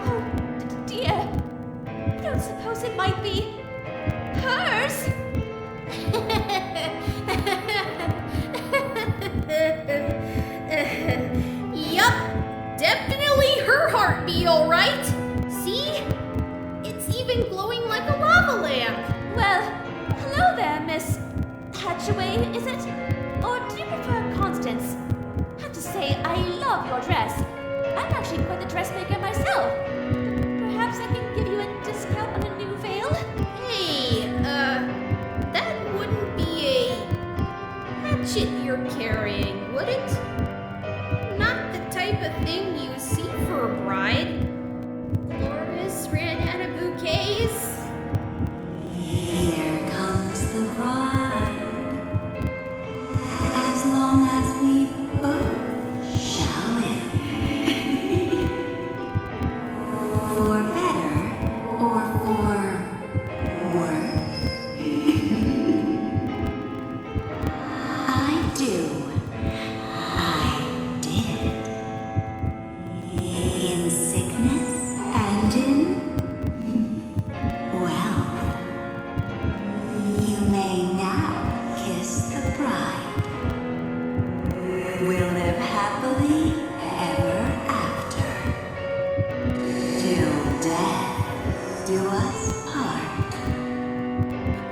Oh, dear. I don't suppose it might be... hers? Yup, definitely her heartbeat, alright. See? It's even glowing like a lava lamp. Well, hello there, Miss Hatchaway, is it? Or do you prefer Constance? I have to say, I death do us part.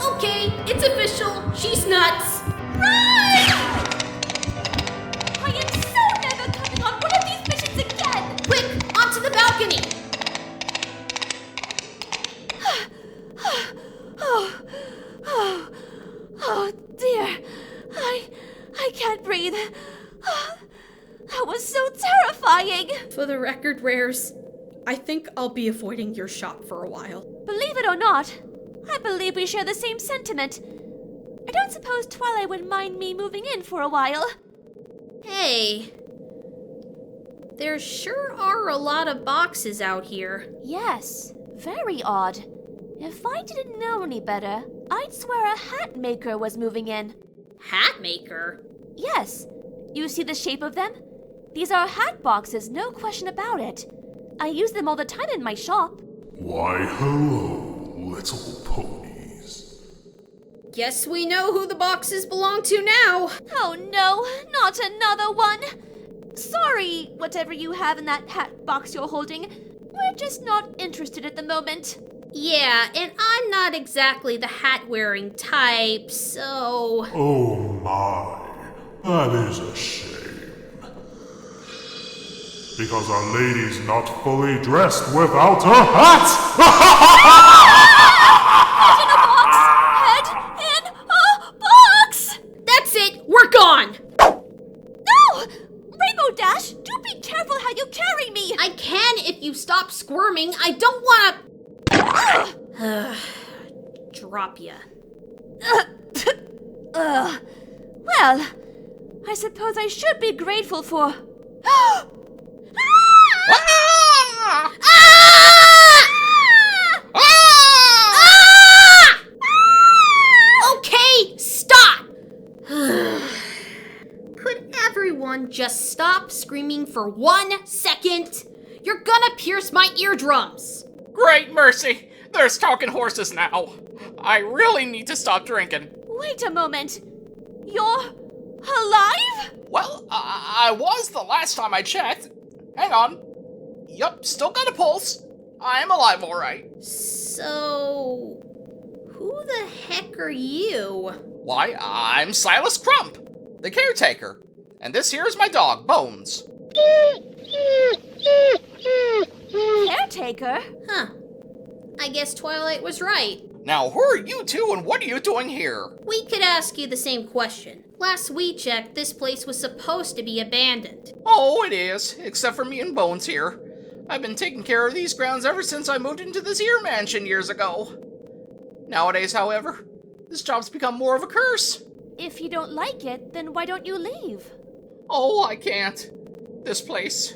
Okay, it's official. She's nuts. Run! I am so never coming on one of these missions again! Quick, onto the balcony. Oh dear. I can't breathe. That was so terrifying. For the record, Rares, I think I'll be avoiding your shop for a while. Believe it or not, I believe we share the same sentiment. I don't suppose Twilight would mind me moving in for a while. Hey, there sure are a lot of boxes out here. Yes, very odd. If I didn't know any better, I'd swear a hat maker was moving in. Hat maker? Yes. You see the shape of them? These are hat boxes, no question about it. I use them all the time in my shop. Why, hello, little ponies. Guess we know who the boxes belong to now. Oh no, not another one. Sorry, whatever you have in that hat box you're holding. We're just not interested at the moment. Yeah, and I'm not exactly the hat-wearing type, so... Oh my, that is a shame. Because a lady's not fully dressed without her hat! Head in a box! That's it, we're gone! No! Rainbow Dash, do be careful how you carry me! I can if you stop squirming. I don't wanna... Drop ya. Well, I suppose I should be grateful for... Okay, stop! Could everyone just stop screaming for 1 second? You're gonna pierce my eardrums! Great mercy! There's talking horses now. I really need to stop drinking. Wait a moment. You're alive? Well, I was the last time I checked. Hang on. Yup, still got a pulse. I am alive, alright. So... who the heck are you? Why, I'm Silas Crump, the caretaker. And this here is my dog, Bones. Caretaker? Huh. I guess Twilight was right. Now, who are you two and what are you doing here? We could ask you the same question. Last we checked, this place was supposed to be abandoned. Oh, it is, except for me and Bones here. I've been taking care of these grounds ever since I moved into this here mansion years ago. Nowadays, however, this job's become more of a curse. If you don't like it, then why don't you leave? Oh, I can't. This place,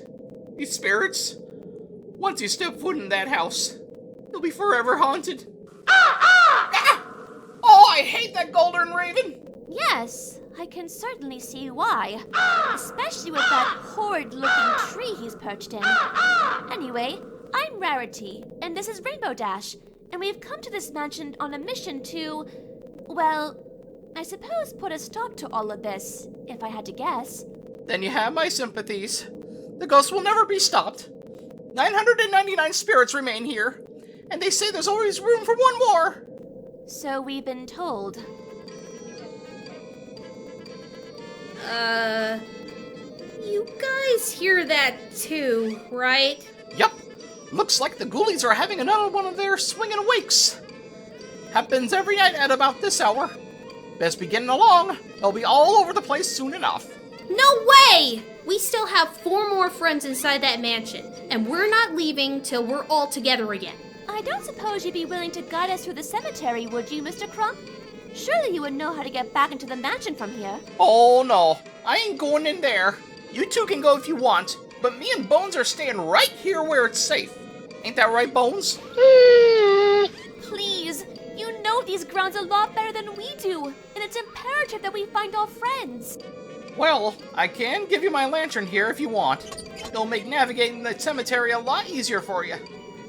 these spirits, once you step foot in that house, you'll be forever haunted. Oh, I hate that golden raven! Yes, I can certainly see why. Especially with that horrid-looking tree he's perched in. Anyway, I'm Rarity, and this is Rainbow Dash, and we've come to this mansion on a mission to, well, I suppose put a stop to all of this, if I had to guess. Then you have my sympathies. The ghost will never be stopped. 999 spirits remain here, and they say there's always room for one more. So we've been told. You guys hear that too, right? Yup. Looks like the ghoulies are having another one of their swinging wakes. Happens every night at about this hour. Best be getting along. They'll be all over the place soon enough. No way! We still have 4 more friends inside that mansion, and we're not leaving till we're all together again. I don't suppose you'd be willing to guide us through the cemetery, would you, Mr. Crump? Surely you would know how to get back into the mansion from here. Oh no, I ain't going in there. You two can go if you want, but me and Bones are staying right here where it's safe. Ain't that right, Bones? Please, you know these grounds a lot better than we do, and it's imperative that we find our friends. Well, I can give you my lantern here if you want. It'll make navigating the cemetery a lot easier for you.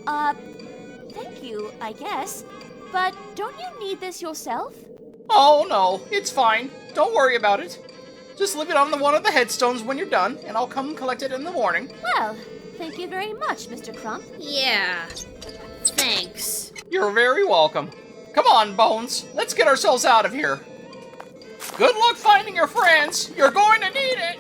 Thank you, I guess. But don't you need this yourself? Oh no, it's fine. Don't worry about it. Just leave it on one of the headstones when you're done, and I'll come collect it in the morning. Well, Thank you very much, Mr. Crump. Yeah, thanks. You're very welcome. Come on, Bones. Let's get ourselves out of here. Good luck finding your friends. You're going to need it.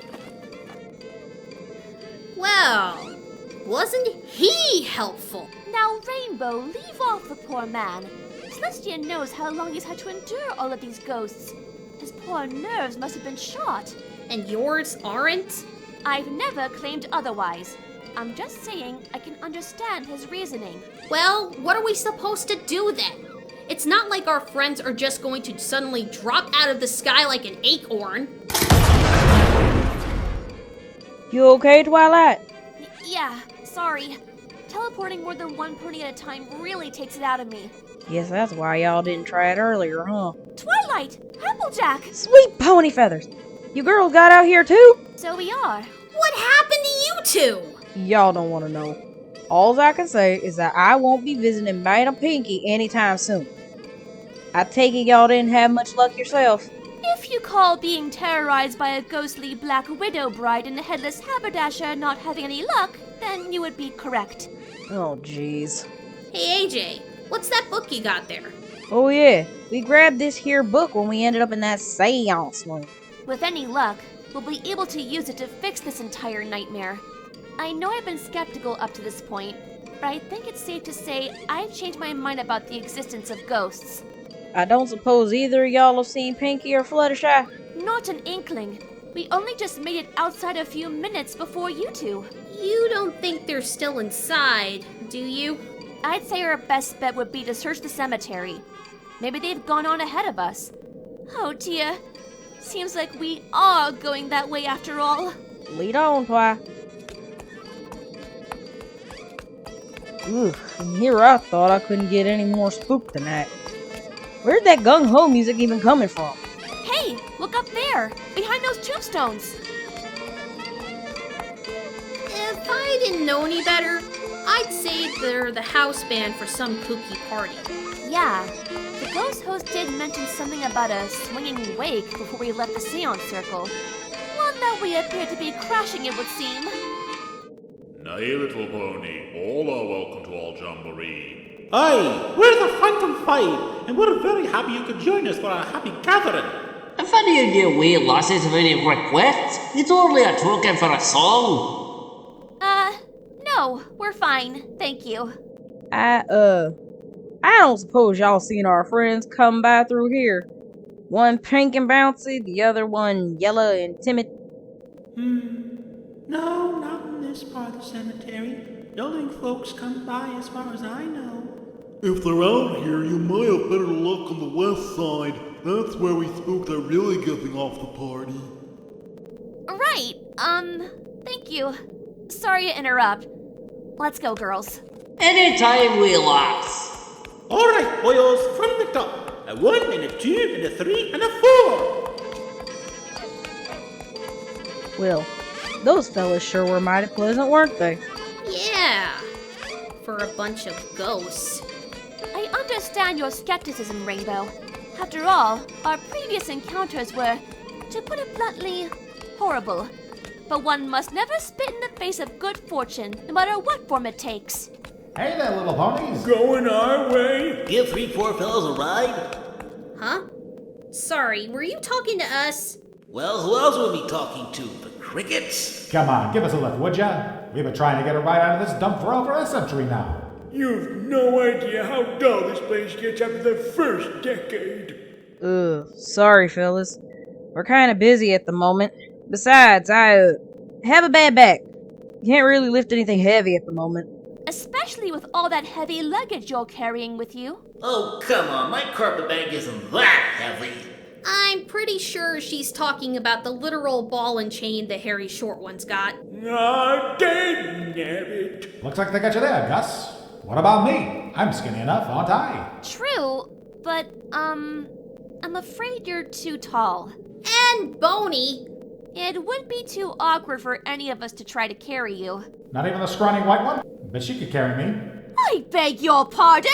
Well, wasn't he helpful? Now, Rainbow, leave off the poor man. Celestia knows how long he's had to endure all of these ghosts. His poor nerves must have been shot. And yours aren't? I've never claimed otherwise. I'm just saying I can understand his reasoning. Well, what are we supposed to do then? It's not like our friends are just going to suddenly drop out of the sky like an acorn. You okay, Twilight? Yeah, sorry. Teleporting more than one pony at a time really takes it out of me. Guess that's why y'all didn't try it earlier, huh? Twilight! Applejack! Sweet pony feathers! You girls got out here too? So we are. What happened to you two? Y'all don't want to know. All I can say is that I won't be visiting Madam Pinkie anytime soon. I take it y'all didn't have much luck yourself. If you call being terrorized by a ghostly black widow bride and a headless haberdasher not having any luck, then you would be correct. Oh, jeez. Hey, AJ, what's that book you got there? Oh, yeah. We grabbed this here book when we ended up in that seance room. With any luck, we'll be able to use it to fix this entire nightmare. I know I've been skeptical up to this point, but I think it's safe to say I've changed my mind about the existence of ghosts. I don't suppose either of y'all have seen Pinkie or Fluttershy? Not an inkling. We only just made it outside a few minutes before you two. You don't think they're still inside, do you? I'd say our best bet would be to search the cemetery. Maybe they've gone on ahead of us. Oh dear. Seems like we are going that way after all. Lead on, Twi. Ugh, and here I thought I couldn't get any more spooked than that. Where'd that gung-ho music even coming from? Hey, look up there, behind those tombstones. If I didn't know any better, I'd say they're the house band for some kooky party. Yeah, the ghost host did mention something about a swinging wake before we left the seance circle. One that we appear to be crashing, it would seem. Nay, little pony, all are welcome to our jamboree. Aye, we're the Phantom Five, and we're very happy you could join us for our happy gathering. If any of you wee lasses have any requests, it's only a token for a song. No, we're fine, thank you. I don't suppose y'all seen our friends come by through here. One pink and bouncy, the other one yellow and timid. No, not in this part of the cemetery. Building folks come by as far as I know. If they're out here, you might have better look on the west side. That's where we spooked are really giving off the party. Right, thank you. Sorry to interrupt. Let's go, girls. Anytime we lass. Alright, boyos, from the top. A 1 and a 2 and a 3 and a 4. Well, those fellas sure were mighty pleasant, weren't they? Yeah, for a bunch of ghosts. I understand your skepticism, Rainbow. After all, our previous encounters were, to put it bluntly, horrible. But one must never spit in the face of good fortune, no matter what form it takes. Hey there, little ponies. Going our way. Give 3 poor fellows a ride. Huh? Sorry, were you talking to us? Well, who else would we be talking to? The crickets? Come on, give us a lift, would ya? We've been trying to get a ride out of this dump for over a century now. You've no idea how dull this place gets after the first decade. Sorry, fellas. We're kind of busy at the moment. Besides, I have a bad back. Can't really lift anything heavy at the moment. Especially with all that heavy luggage you're carrying with you. Oh, come on, my carpet bag isn't that heavy. I'm pretty sure she's talking about the literal ball and chain the hairy short one's got. Ah, dang-nabbit. Looks like they got you there, Gus. What about me? I'm skinny enough, aren't I? True, but, I'm afraid you're too tall. And bony. It would be too awkward for any of us to try to carry you. Not even the scrawny white one? But she could carry me. I beg your pardon?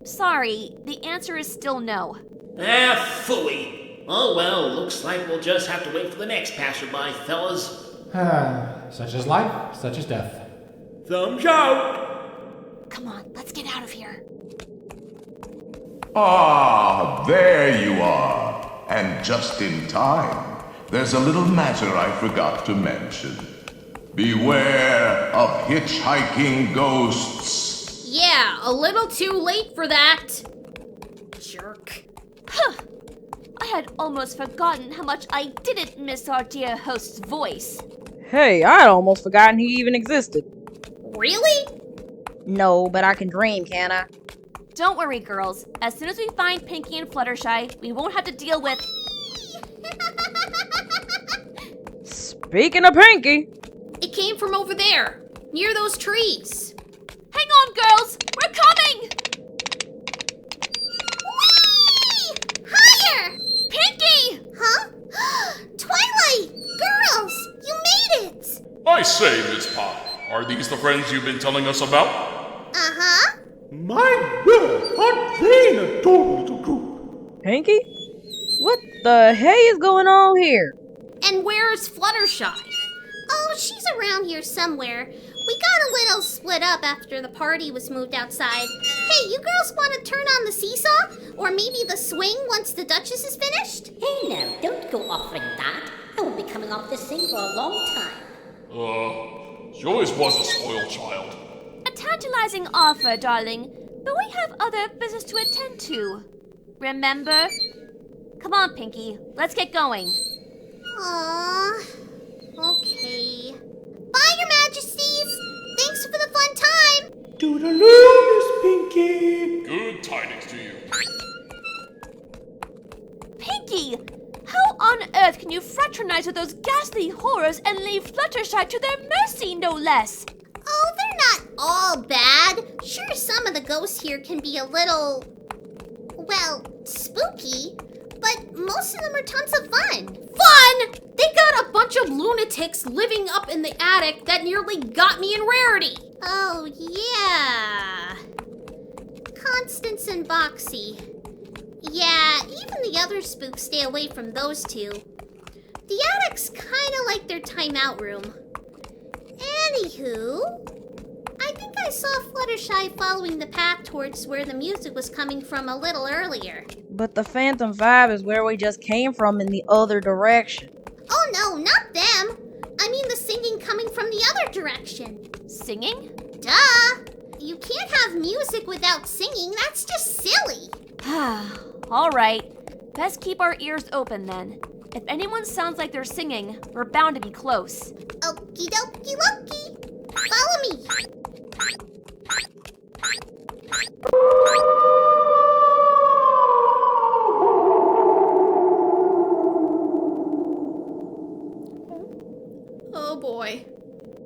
Sorry, the answer is still no. Ah, phooey. Oh well, looks like we'll just have to wait for the next passerby, fellas. Such is life, such is death. Thumbs out! Come on, let's get out of here. Ah, there you are. And just in time. There's a little matter I forgot to mention. Beware of hitchhiking ghosts. Yeah, a little too late for that. Jerk. Huh. I had almost forgotten how much I didn't miss our dear host's voice. Hey, I'd almost forgotten he even existed. Really? No, but I can dream, can I? Don't worry, girls. As soon as we find Pinkie and Fluttershy, we won't have to deal with... Speaking of Pinkie... It came from over there, near those trees. Hang on, girls! We're coming! Whee! Higher! Pinkie! Huh? Twilight! Girls, you made it! I say, Miss Pop, are these the friends you've been telling us about? Uh-huh. My word, aren't they an adorable little group? Pinkie? What the hey is going on here? And where's Fluttershy? Oh, she's around here somewhere. We got a little split up after the party was moved outside. Hey, you girls want to turn on the seesaw? Or maybe the swing once the Duchess is finished? Hey now, don't go offering that. I won't be coming off this thing for a long time. She always was a spoiled child. A tantalizing offer, darling, but we have other business to attend to. Remember? Come on, Pinkie, let's get going. Aww. Okay. Bye, Your Majesties! Thanks for the fun time! Toodaloo, Miss Pinkie! Good tidings to you. Pinkie! How on earth can you fraternize with those ghastly horrors and leave Fluttershy to their mercy, no less? Oh, they're not all bad. Sure, some of the ghosts here can be a little... well, spooky. But most of them are tons of fun. Fun? They got a bunch of lunatics living up in the attic that nearly got me in Rarity. Oh, yeah. Constance and Boxy. Yeah, even the other spooks stay away from those two. The attic's kinda like their timeout room. Anywho, I think I saw Fluttershy following the path towards where the music was coming from a little earlier. But the Phantom Vibe is where we just came from in the other direction. Oh no, not them! I mean the singing coming from the other direction. Singing? Duh! You can't have music without singing, that's just silly. All right. Best keep our ears open then. If anyone sounds like they're singing, we're bound to be close. Okie dokie loki. Follow me. Oh boy.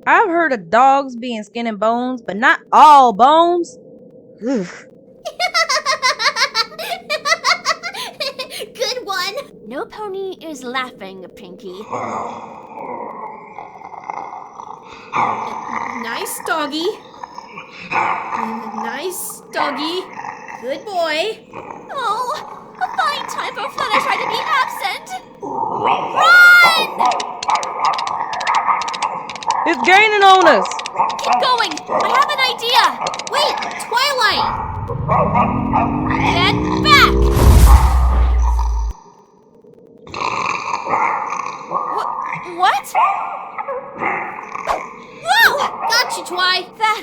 I've heard of dogs being skin and bones, but not all bones. Oof. Good one. No pony is laughing, Pinkie. Nice doggy. Nice doggy. Good boy. Oh, a fine time for Fluttershy to be absent. Run! It's gaining on us. Keep going. I have an idea. Wait, Twilight. Get back. What? Whoa! Gotcha, Twi. That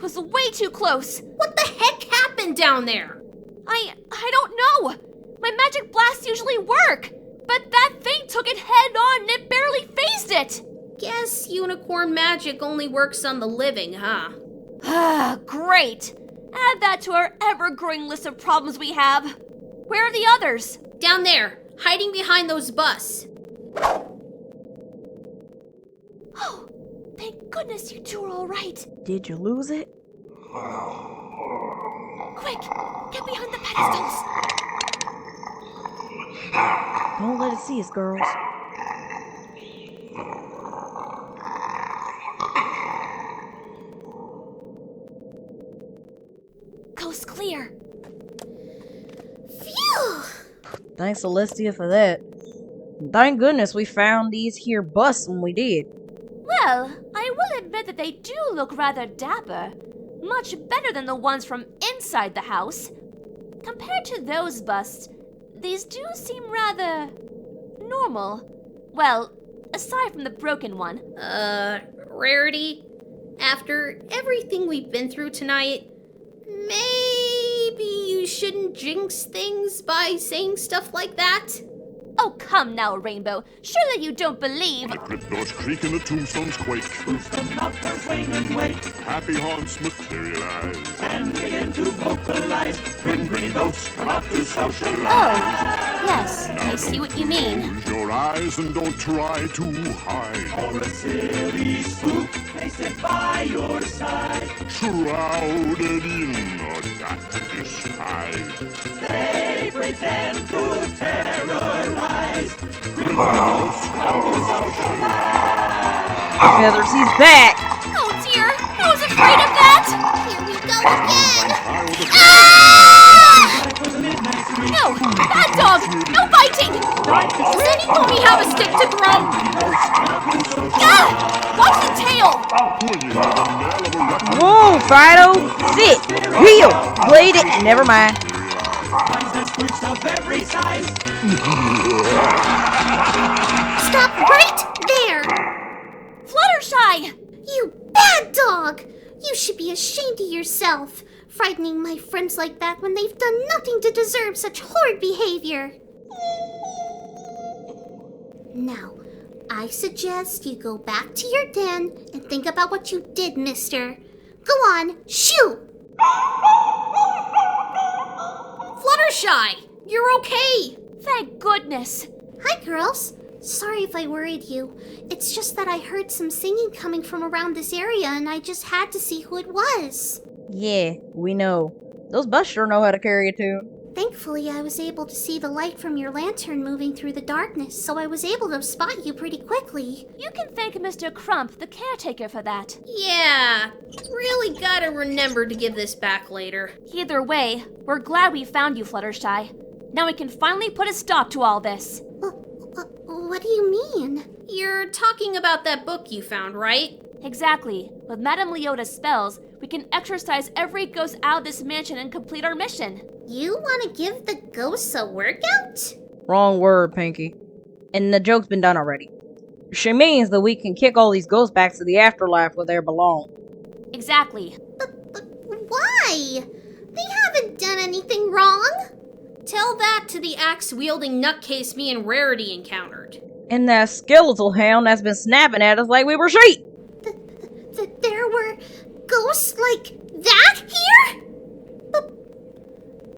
was way too close. What the heck happened down there? I don't know. My magic blasts usually work, but that thing took it head on and it barely phased it. Guess unicorn magic only works on the living, huh? Ah, great. Add that to our ever-growing list of problems we have. Where are the others? Down there, hiding behind those bus. Oh, thank goodness you two are all right. Did you lose it? Quick, get behind the pedestals. Don't let it see us, girls. Coast clear. Phew! Thanks, Celestia, for that. Thank goodness we found these here busts when we did. Well, I will admit admit that they do look rather dapper. Much better than the ones from inside the house. Compared to those busts, these do seem rather normal. Well, aside from the broken one. Rarity, after everything we've been through tonight, maybe you shouldn't jinx things by saying stuff like that? Oh, come now, Rainbow. Surely you don't believe... The crypt doors creak and the tombstones quake. Spooks come out, their swing and wake. Happy haunts materialize. And begin to vocalize. Grim grinning ghosts come out to socialize. Oh, yes, I see what you mean. Close your eyes and don't try to hide. Or a silly spook may sit by your side. Shrouded in a dark disguise. They pretend to terrorize. Grim ghosts come to socialize. Heathers, he's back! Oh dear, I was afraid of that! Here we go again! Ah! No, bad dog! No biting! Does any pony have a stick to throw? Ah! Watch the tail! Whoa, Fido! Sit! Heel! Blade it! Never mind. Stop right there! Fluttershy! You bad dog! You should be ashamed of yourself, frightening my friends like that when they've done nothing to deserve such horrid behavior. Now, I suggest you go back to your den and think about what you did, mister. Go on, shoot! Fluttershy! You're okay! Thank goodness. Hi, girls. Sorry if I worried you. It's just that I heard some singing coming from around this area and I just had to see who it was. Yeah, we know. Those busts sure know how to carry a tune. Thankfully, I was able to see the light from your lantern moving through the darkness, so I was able to spot you pretty quickly. You can thank Mr. Crump, the caretaker, for that. Yeah, really gotta remember to give this back later. Either way, we're glad we found you, Fluttershy. Now we can finally put a stop to all this. What do you mean? You're talking about that book you found, right? Exactly. With Madame Leota's spells, we can exorcise every ghost out of this mansion and complete our mission. You want to give the ghosts a workout? Wrong word, Pinkie. And the joke's been done already. She means that we can kick all these ghosts back to the afterlife where they belong. Exactly. But why? They haven't done anything wrong. Tell that to the axe-wielding nutcase me and Rarity encountered. And that skeletal hound that's been snapping at us like we were sheep. There were ghosts like that here?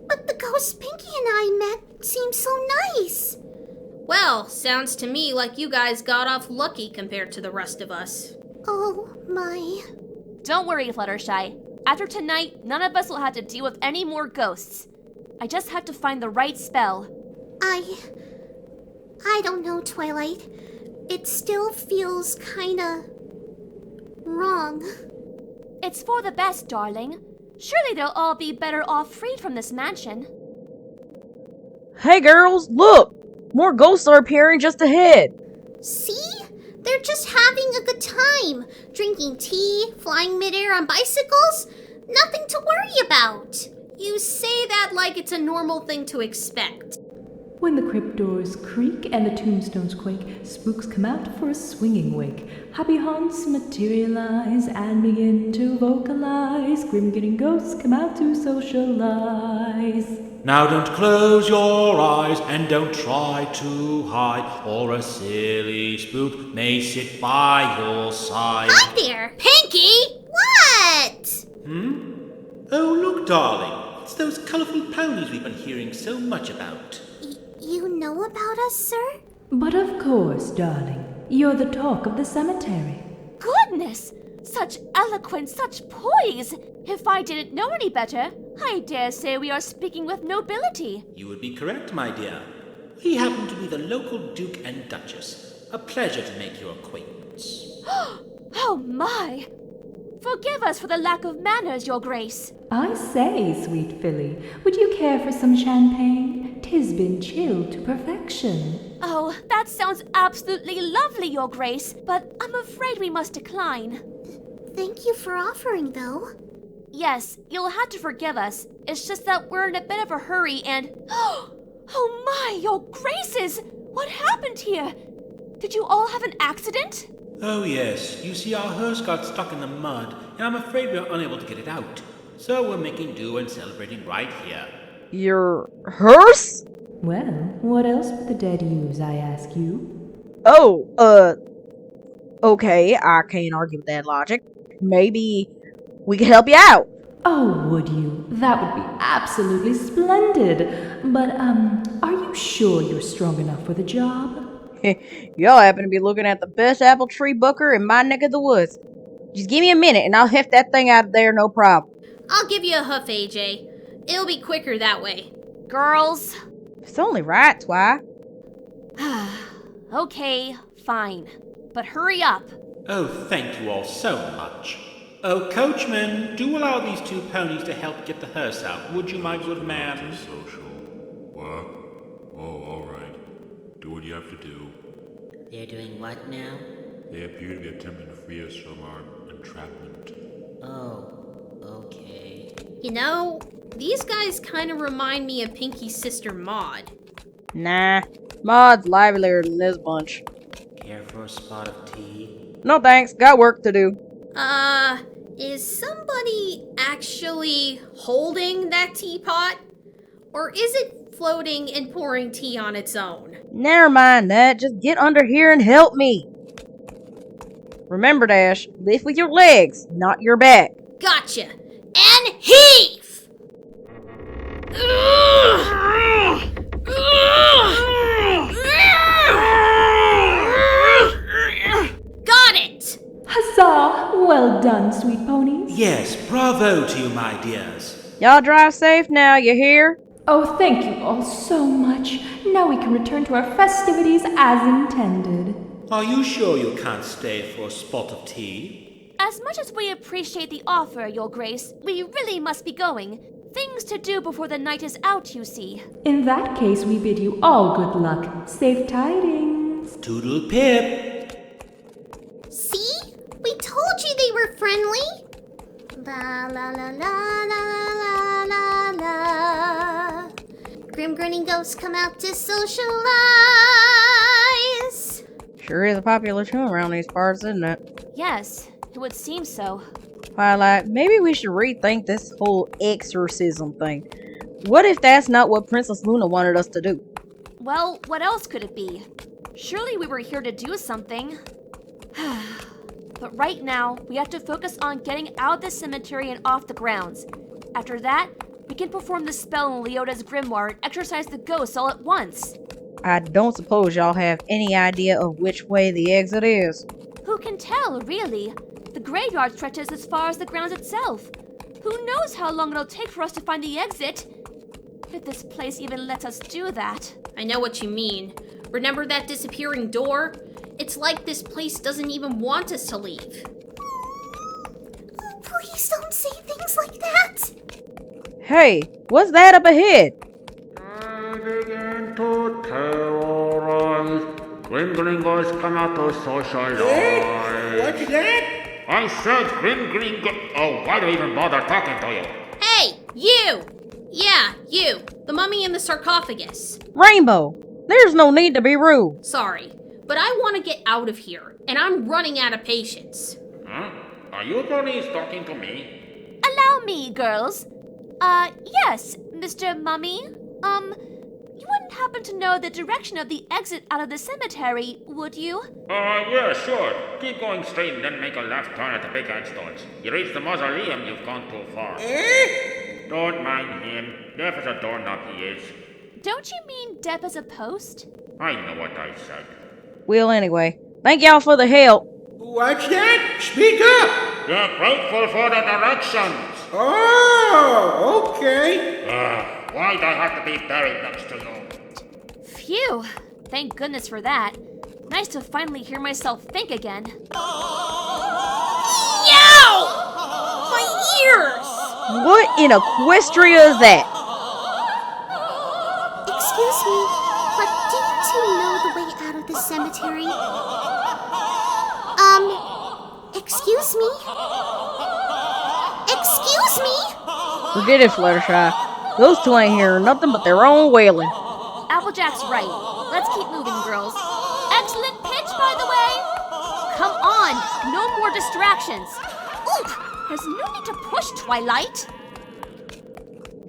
But the ghosts Pinkie and I met seemed so nice. Well, sounds to me like you guys got off lucky compared to the rest of us. Oh, my. Don't worry, Fluttershy. After tonight, none of us will have to deal with any more ghosts. I just have to find the right spell. I don't know, Twilight. It still feels kinda wrong. It's for the best, darling. Surely they'll all be better off freed from this mansion. Hey girls, look! More ghosts are appearing just ahead. See? They're just having a good time. Drinking tea, flying midair on bicycles. Nothing to worry about. You say that like it's a normal thing to expect. When the crypt doors creak and the tombstones quake, spooks come out for a swinging wake. Happy haunts materialize and begin to vocalize. Grim-grinning ghosts come out to socialize. Now don't close your eyes and don't try to hide, or a silly spook may sit by your side. Hi there! Pinkie! What? Oh, look, darling. It's those colourful ponies we've been hearing so much about. You know about us, sir? But of course, darling. You're the talk of the cemetery. Goodness! Such eloquence, such poise! If I didn't know any better, I dare say we are speaking with nobility. You would be correct, my dear. We happen to be the local Duke and Duchess. A pleasure to make your acquaintance. Oh my! Forgive us for the lack of manners, Your Grace. I say, sweet filly, would you care for some champagne? 'Tis been chilled to perfection. Oh, that sounds absolutely lovely, Your Grace, but I'm afraid we must decline. Thank you for offering, though. Yes, you'll have to forgive us. It's just that we're in a bit of a hurry and... Oh my, your graces! What happened here? Did you all have an accident? Oh yes, you see our hearse got stuck in the mud, and I'm afraid we're unable to get it out. So we're making do and celebrating right here. Your hearse? Well, what else would the dead use, I ask you? Oh, okay, I can't argue with that logic. Maybe we could help you out. Oh, would you? That would be absolutely splendid. But, are you sure you're strong enough for the job? Y'all happen to be looking at the best apple tree bucker in my neck of the woods. Just give me a minute and I'll heft that thing out of there, no problem. I'll give you a hoof, AJ. It'll be quicker that way. Girls. It's only right, Twi. Okay, fine. But hurry up. Oh, thank you all so much. Oh, Coachman, do allow these two ponies to help get the hearse out, would you, my good man? Social. What? Oh, all right. Do what you have to do. They're doing what now? They appear to be attempting to free us from our entrapment. Oh, okay. You know, these guys kind of remind me of Pinkie's sister Maud. Nah, Maud's livelier than this bunch. Care for a spot of tea? No thanks, got work to do. Is somebody actually holding that teapot? Or is it floating and pouring tea on its own? Never mind that, just get under here and help me. Remember, Dash, lift with your legs, not your back. Gotcha! And heave! Got it! Huzzah! Well done, sweet ponies. Yes, bravo to you, my dears. Y'all drive safe now, you hear? Oh, thank you all so much. Now we can return to our festivities as intended. Are you sure you can't stay for a spot of tea? As much as we appreciate the offer, Your Grace, we really must be going. Things to do before the night is out, you see. In that case, we bid you all good luck. Safe tidings. Toodle pip. See? We told you they were friendly. La la la la la la la la. Grim grinning ghosts come out to socialize. Sure is a popular tune around these parts, isn't it? Yes, it would seem so. Twilight, maybe we should rethink this whole exorcism thing. What if that's not what Princess Luna wanted us to do? Well, what else could it be? Surely we were here to do something. But right now, we have to focus on getting out of the cemetery and off the grounds. After that, we can perform the spell in Leota's grimoire and exorcise the ghosts all at once. I don't suppose y'all have any idea of which way the exit is. Who can tell, really? The graveyard stretches as far as the grounds itself. Who knows how long it'll take for us to find the exit? If this place even lets us do that. I know what you mean. Remember that disappearing door? It's like this place doesn't even want us to leave. Please don't say things like that. Hey, what's that up ahead? I begin to terrorize. Gringos come out to socialize. What's that? I said Gringo. Oh, why do I even bother talking to you? Hey, you! Yeah, you. The mummy in the sarcophagus. Rainbow, there's no need to be rude. Sorry, but I want to get out of here, and I'm running out of patience. Huh? Are you ponies talking to me? Allow me, girls. Yes, Mr. Mummy. You wouldn't happen to know the direction of the exit out of the cemetery, would you? Yeah, sure. Keep going straight and then make a left turn at the big headstones. You reach the mausoleum, you've gone too far. Don't mind him. Deaf as a doorknob he is. Don't you mean deaf as a post? I know what I said. Well, anyway, thank y'all for the help. What's that? Speak up! We're grateful for the directions. Oh, okay. Why'd I have to be buried next to you? Phew. Thank goodness for that. Nice to finally hear myself think again. Yow! My ears! What in Equestria is that? Excuse me, but do you two know the way out of the cemetery? Excuse me? It's me? Forget it, Fluttershy. Those two ain't hearing nothing but their own wailing. Applejack's right. Let's keep moving, girls. Excellent pitch, by the way. Come on, no more distractions. Oop! There's no need to push, Twilight.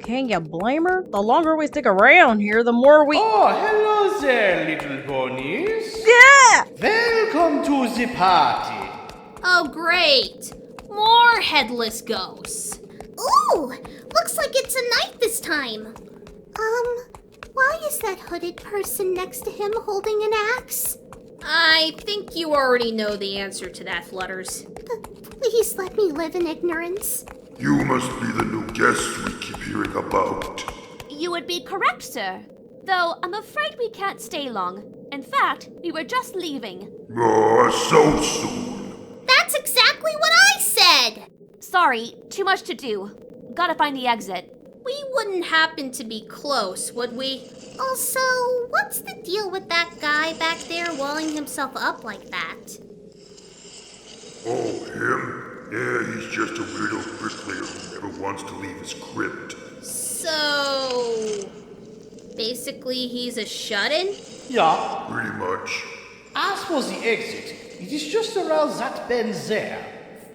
Can't you blame her? The longer we stick around here, the more we... Oh, hello there, little ponies. Yeah! Welcome to the party. Oh, great. More headless ghosts. Ooh, looks like it's a knight this time. Why is that hooded person next to him holding an axe? I think you already know the answer to that, Flutters. Please let me live in ignorance. You must be the new guest we keep hearing about. You would be correct, sir. Though I'm afraid we can't stay long. In fact, we were just leaving. Oh, so soon. That's exactly what I said! Sorry, too much to do. Gotta find the exit. We wouldn't happen to be close, would we? Also, what's the deal with that guy back there walling himself up like that? Oh, him? Yeah, he's just a weirdo bricklayer who never wants to leave his crypt. So... basically he's a shut-in? Yeah. Pretty much. As for the exit, it is just around that bend there.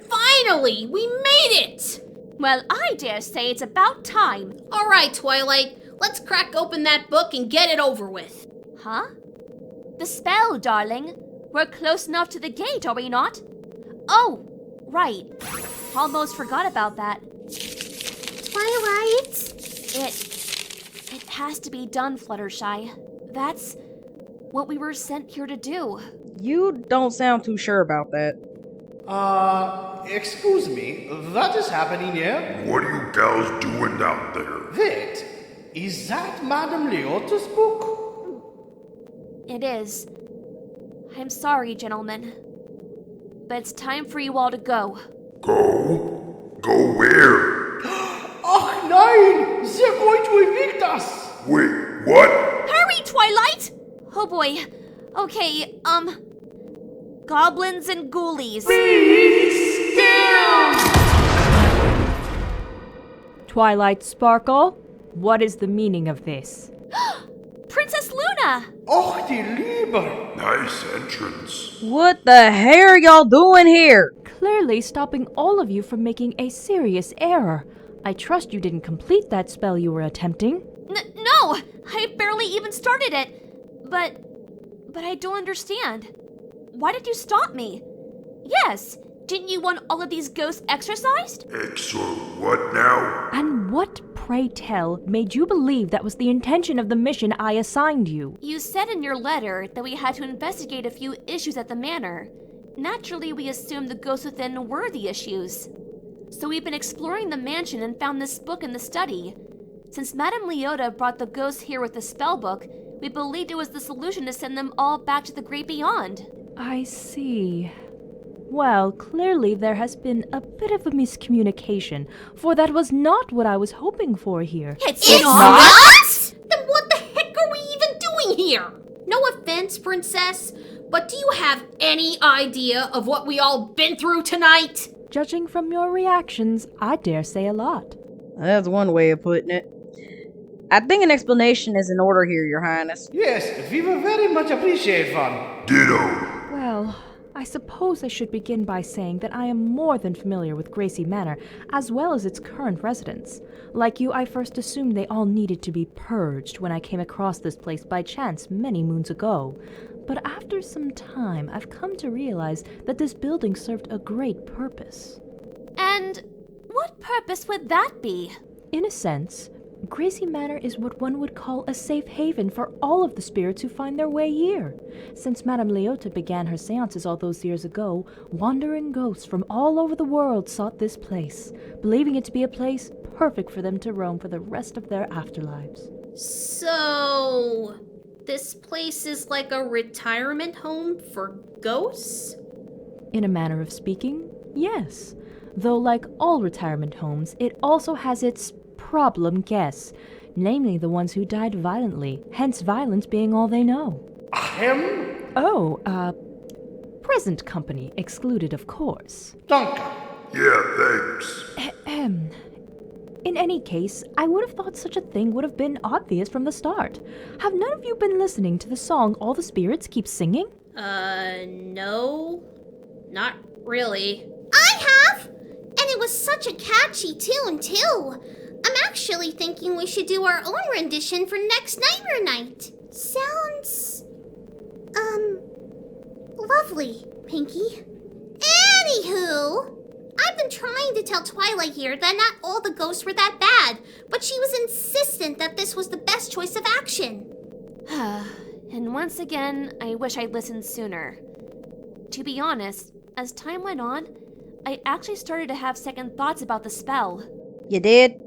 Finally! We made it! Well, I dare say it's about time. All right, Twilight. Let's crack open that book and get it over with. Huh? The spell, darling. We're close enough to the gate, are we not? Oh, right. Almost forgot about that. Twilight? It has to be done, Fluttershy. That's what we were sent here to do. You don't sound too sure about that. Excuse me, what is happening here? What are you gals doing out there? Wait, is that Madame Leota's book? It is. I'm sorry, gentlemen. But it's time for you all to go. Go? Go where? Ach nein! They're going to evict us! Wait, what? Hurry, Twilight! Oh boy. Okay, goblins and ghoulies. Be still! Twilight Sparkle, what is the meaning of this? Princess Luna! Och, die Liebe! Nice entrance. What the hell are y'all doing here? Clearly stopping all of you from making a serious error. I trust you didn't complete that spell you were attempting. No! I barely even started it. But I don't understand. Why did you stop me? Yes, didn't you want all of these ghosts exorcised? What now? And what, pray tell, made you believe that was the intention of the mission I assigned you? You said in your letter that we had to investigate a few issues at the manor. Naturally, we assumed the ghosts within were the issues. So we've been exploring the mansion and found this book in the study. Since Madame Leota brought the ghosts here with the spell book, we believed it was the solution to send them all back to the great beyond. I see. Well, clearly there has been a bit of a miscommunication, for that was not what I was hoping for here. It's not? Then what the heck are we even doing here? No offense, Princess, but do you have any idea of what we all been through tonight? Judging from your reactions, I dare say a lot. That's one way of putting it. I think an explanation is in order here, Your Highness. Yes, we will very much appreciate one. Ditto. Well, I suppose I should begin by saying that I am more than familiar with Gracey Manor, as well as its current residents. Like you, I first assumed they all needed to be purged when I came across this place by chance many moons ago. But after some time, I've come to realize that this building served a great purpose. And what purpose would that be? In a sense, Gracey Manor is what one would call a safe haven for all of the spirits who find their way here. Since Madame Leota began her seances all those years ago, wandering ghosts from all over the world sought this place, believing it to be a place perfect for them to roam for the rest of their afterlives. So, this place is like a retirement home for ghosts? In a manner of speaking, yes. Though like all retirement homes, it also has its problem guests, namely the ones who died violently, hence violence being all they know. Ahem? Oh, present company excluded, of course. Danke. Yeah, thanks. In any case, I would have thought such a thing would have been obvious from the start. Have none of you been listening to the song all the spirits keep singing? No. Not really. I have! And it was such a catchy tune, too. I'm actually thinking we should do our own rendition for next Nightmare Night. Sounds... lovely, Pinkie. Anywho, I've been trying to tell Twilight here that not all the ghosts were that bad, but she was insistent that this was the best choice of action. And once again, I wish I'd listened sooner. To be honest, as time went on, I actually started to have second thoughts about the spell. You did?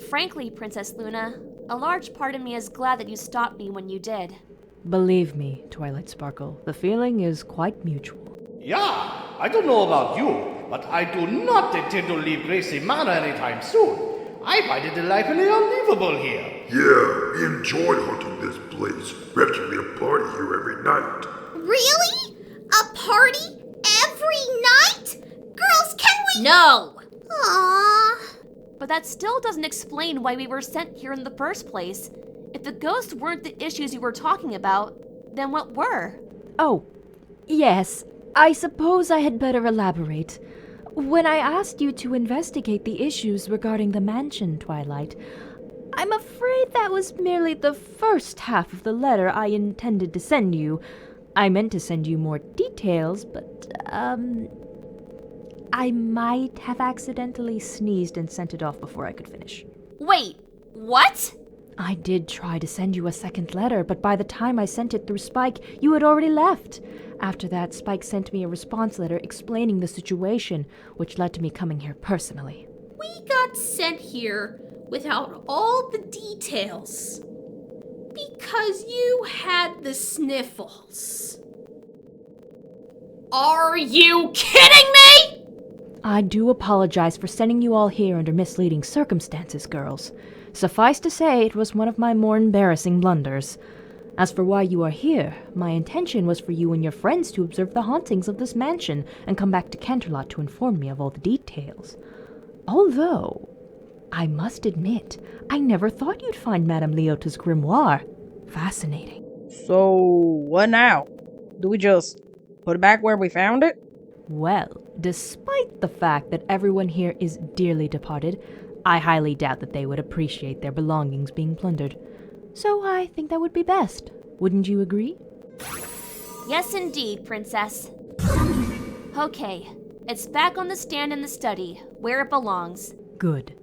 Frankly, Princess Luna, a large part of me is glad that you stopped me when you did. Believe me, Twilight Sparkle, the feeling is quite mutual. Yeah, I don't know about you, but I do not intend to leave Gracey Manor anytime soon. I find it delightfully unleavable here. Yeah, we enjoy hunting this place. We actually have a party here every night. Really? A party every night? Girls, can we... No! Aww. But that still doesn't explain why we were sent here in the first place. If the ghosts weren't the issues you were talking about, then what were? Oh, yes. I suppose I had better elaborate. When I asked you to investigate the issues regarding the mansion, Twilight, I'm afraid that was merely the first half of the letter I intended to send you. I meant to send you more details, but, I might have accidentally sneezed and sent it off before I could finish. Wait, what? I did try to send you a second letter, but by the time I sent it through Spike, you had already left. After that, Spike sent me a response letter explaining the situation, which led to me coming here personally. We got sent here without all the details. Because you had the sniffles. Are you kidding me? I do apologize for sending you all here under misleading circumstances, girls. Suffice to say, it was one of my more embarrassing blunders. As for why you are here, my intention was for you and your friends to observe the hauntings of this mansion and come back to Canterlot to inform me of all the details. Although, I must admit, I never thought you'd find Madame Leota's grimoire fascinating. So, what now? Do we just put it back where we found it? Well, despite the fact that everyone here is dearly departed, I highly doubt that they would appreciate their belongings being plundered. So I think that would be best. Wouldn't you agree? Yes, indeed, Princess. Okay, it's back on the stand in the study, where it belongs. Good.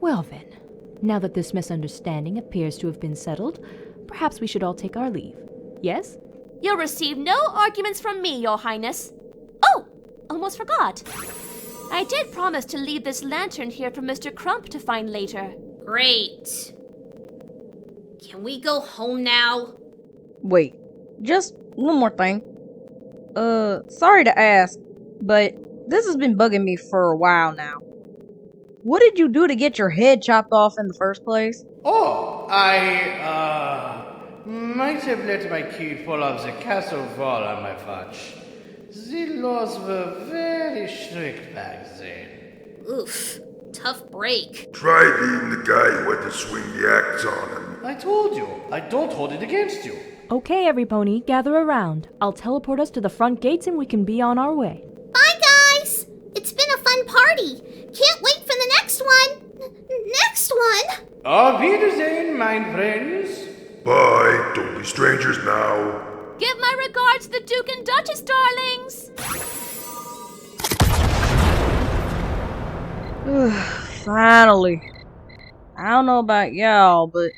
Well then, now that this misunderstanding appears to have been settled, perhaps we should all take our leave. Yes? You'll receive no arguments from me, Your Highness. Oh, almost forgot. I did promise to leave this lantern here for Mr. Crump to find later. Great. Can we go home now? Wait, just one more thing. Sorry to ask, but this has been bugging me for a while now. What did you do to get your head chopped off in the first place? Oh, I, might have let my key fall off the castle wall on my watch. The laws were very strict back then. Oof, tough break. Try being the guy who had to swing the axe on him. I told you, I don't hold it against you. Okay, every pony, gather around. I'll teleport us to the front gates and we can be on our way. Bye, guys! It's been a fun party. Can't wait for the next one. Next one? Auf Wiedersehen, mein friends. Bye, don't be strangers now. Give my regards to the Duke and Duchess, darlings! Finally. I don't know about y'all, but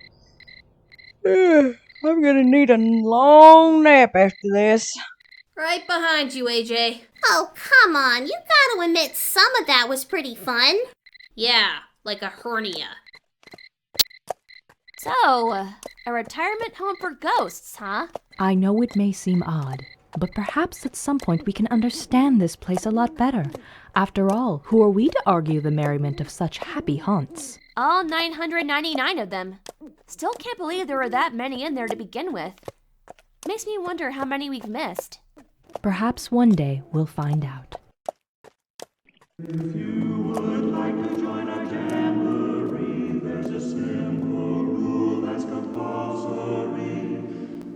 I'm gonna need a long nap after this. Right behind you, AJ. Oh, come on. You gotta admit some of that was pretty fun. Yeah, like a hernia. So, a retirement home for ghosts, huh? I know it may seem odd, but perhaps at some point we can understand this place a lot better. After all, who are we to argue the merriment of such happy haunts? All 999 of them. Still can't believe there were that many in there to begin with. Makes me wonder how many we've missed. Perhaps one day we'll find out. If you would like to join our jamboree, there's a simple rule that's compulsory.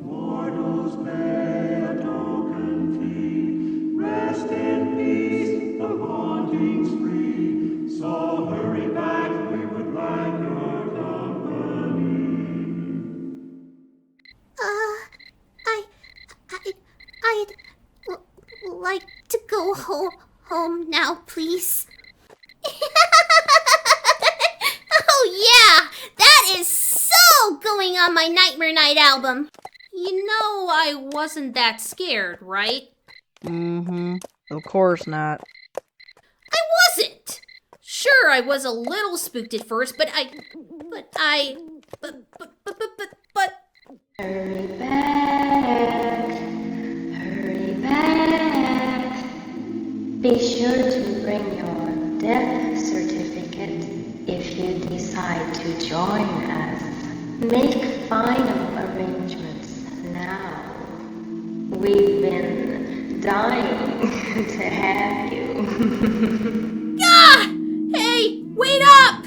Mortals pay a token fee. Rest in peace, the haunting's free. So hurry back, we would like your company. I'd like to go home now, please. Oh yeah, that is so going on my Nightmare Night album. You know I wasn't that scared, right? Mm-hmm. Of course not. I wasn't! Sure, I was a little spooked at first, but Hurry back, hurry back. Be sure to bring your death certificate if you decide to join us. Make final arrangements now. We've been dying to have you. Ah! Hey, wait up!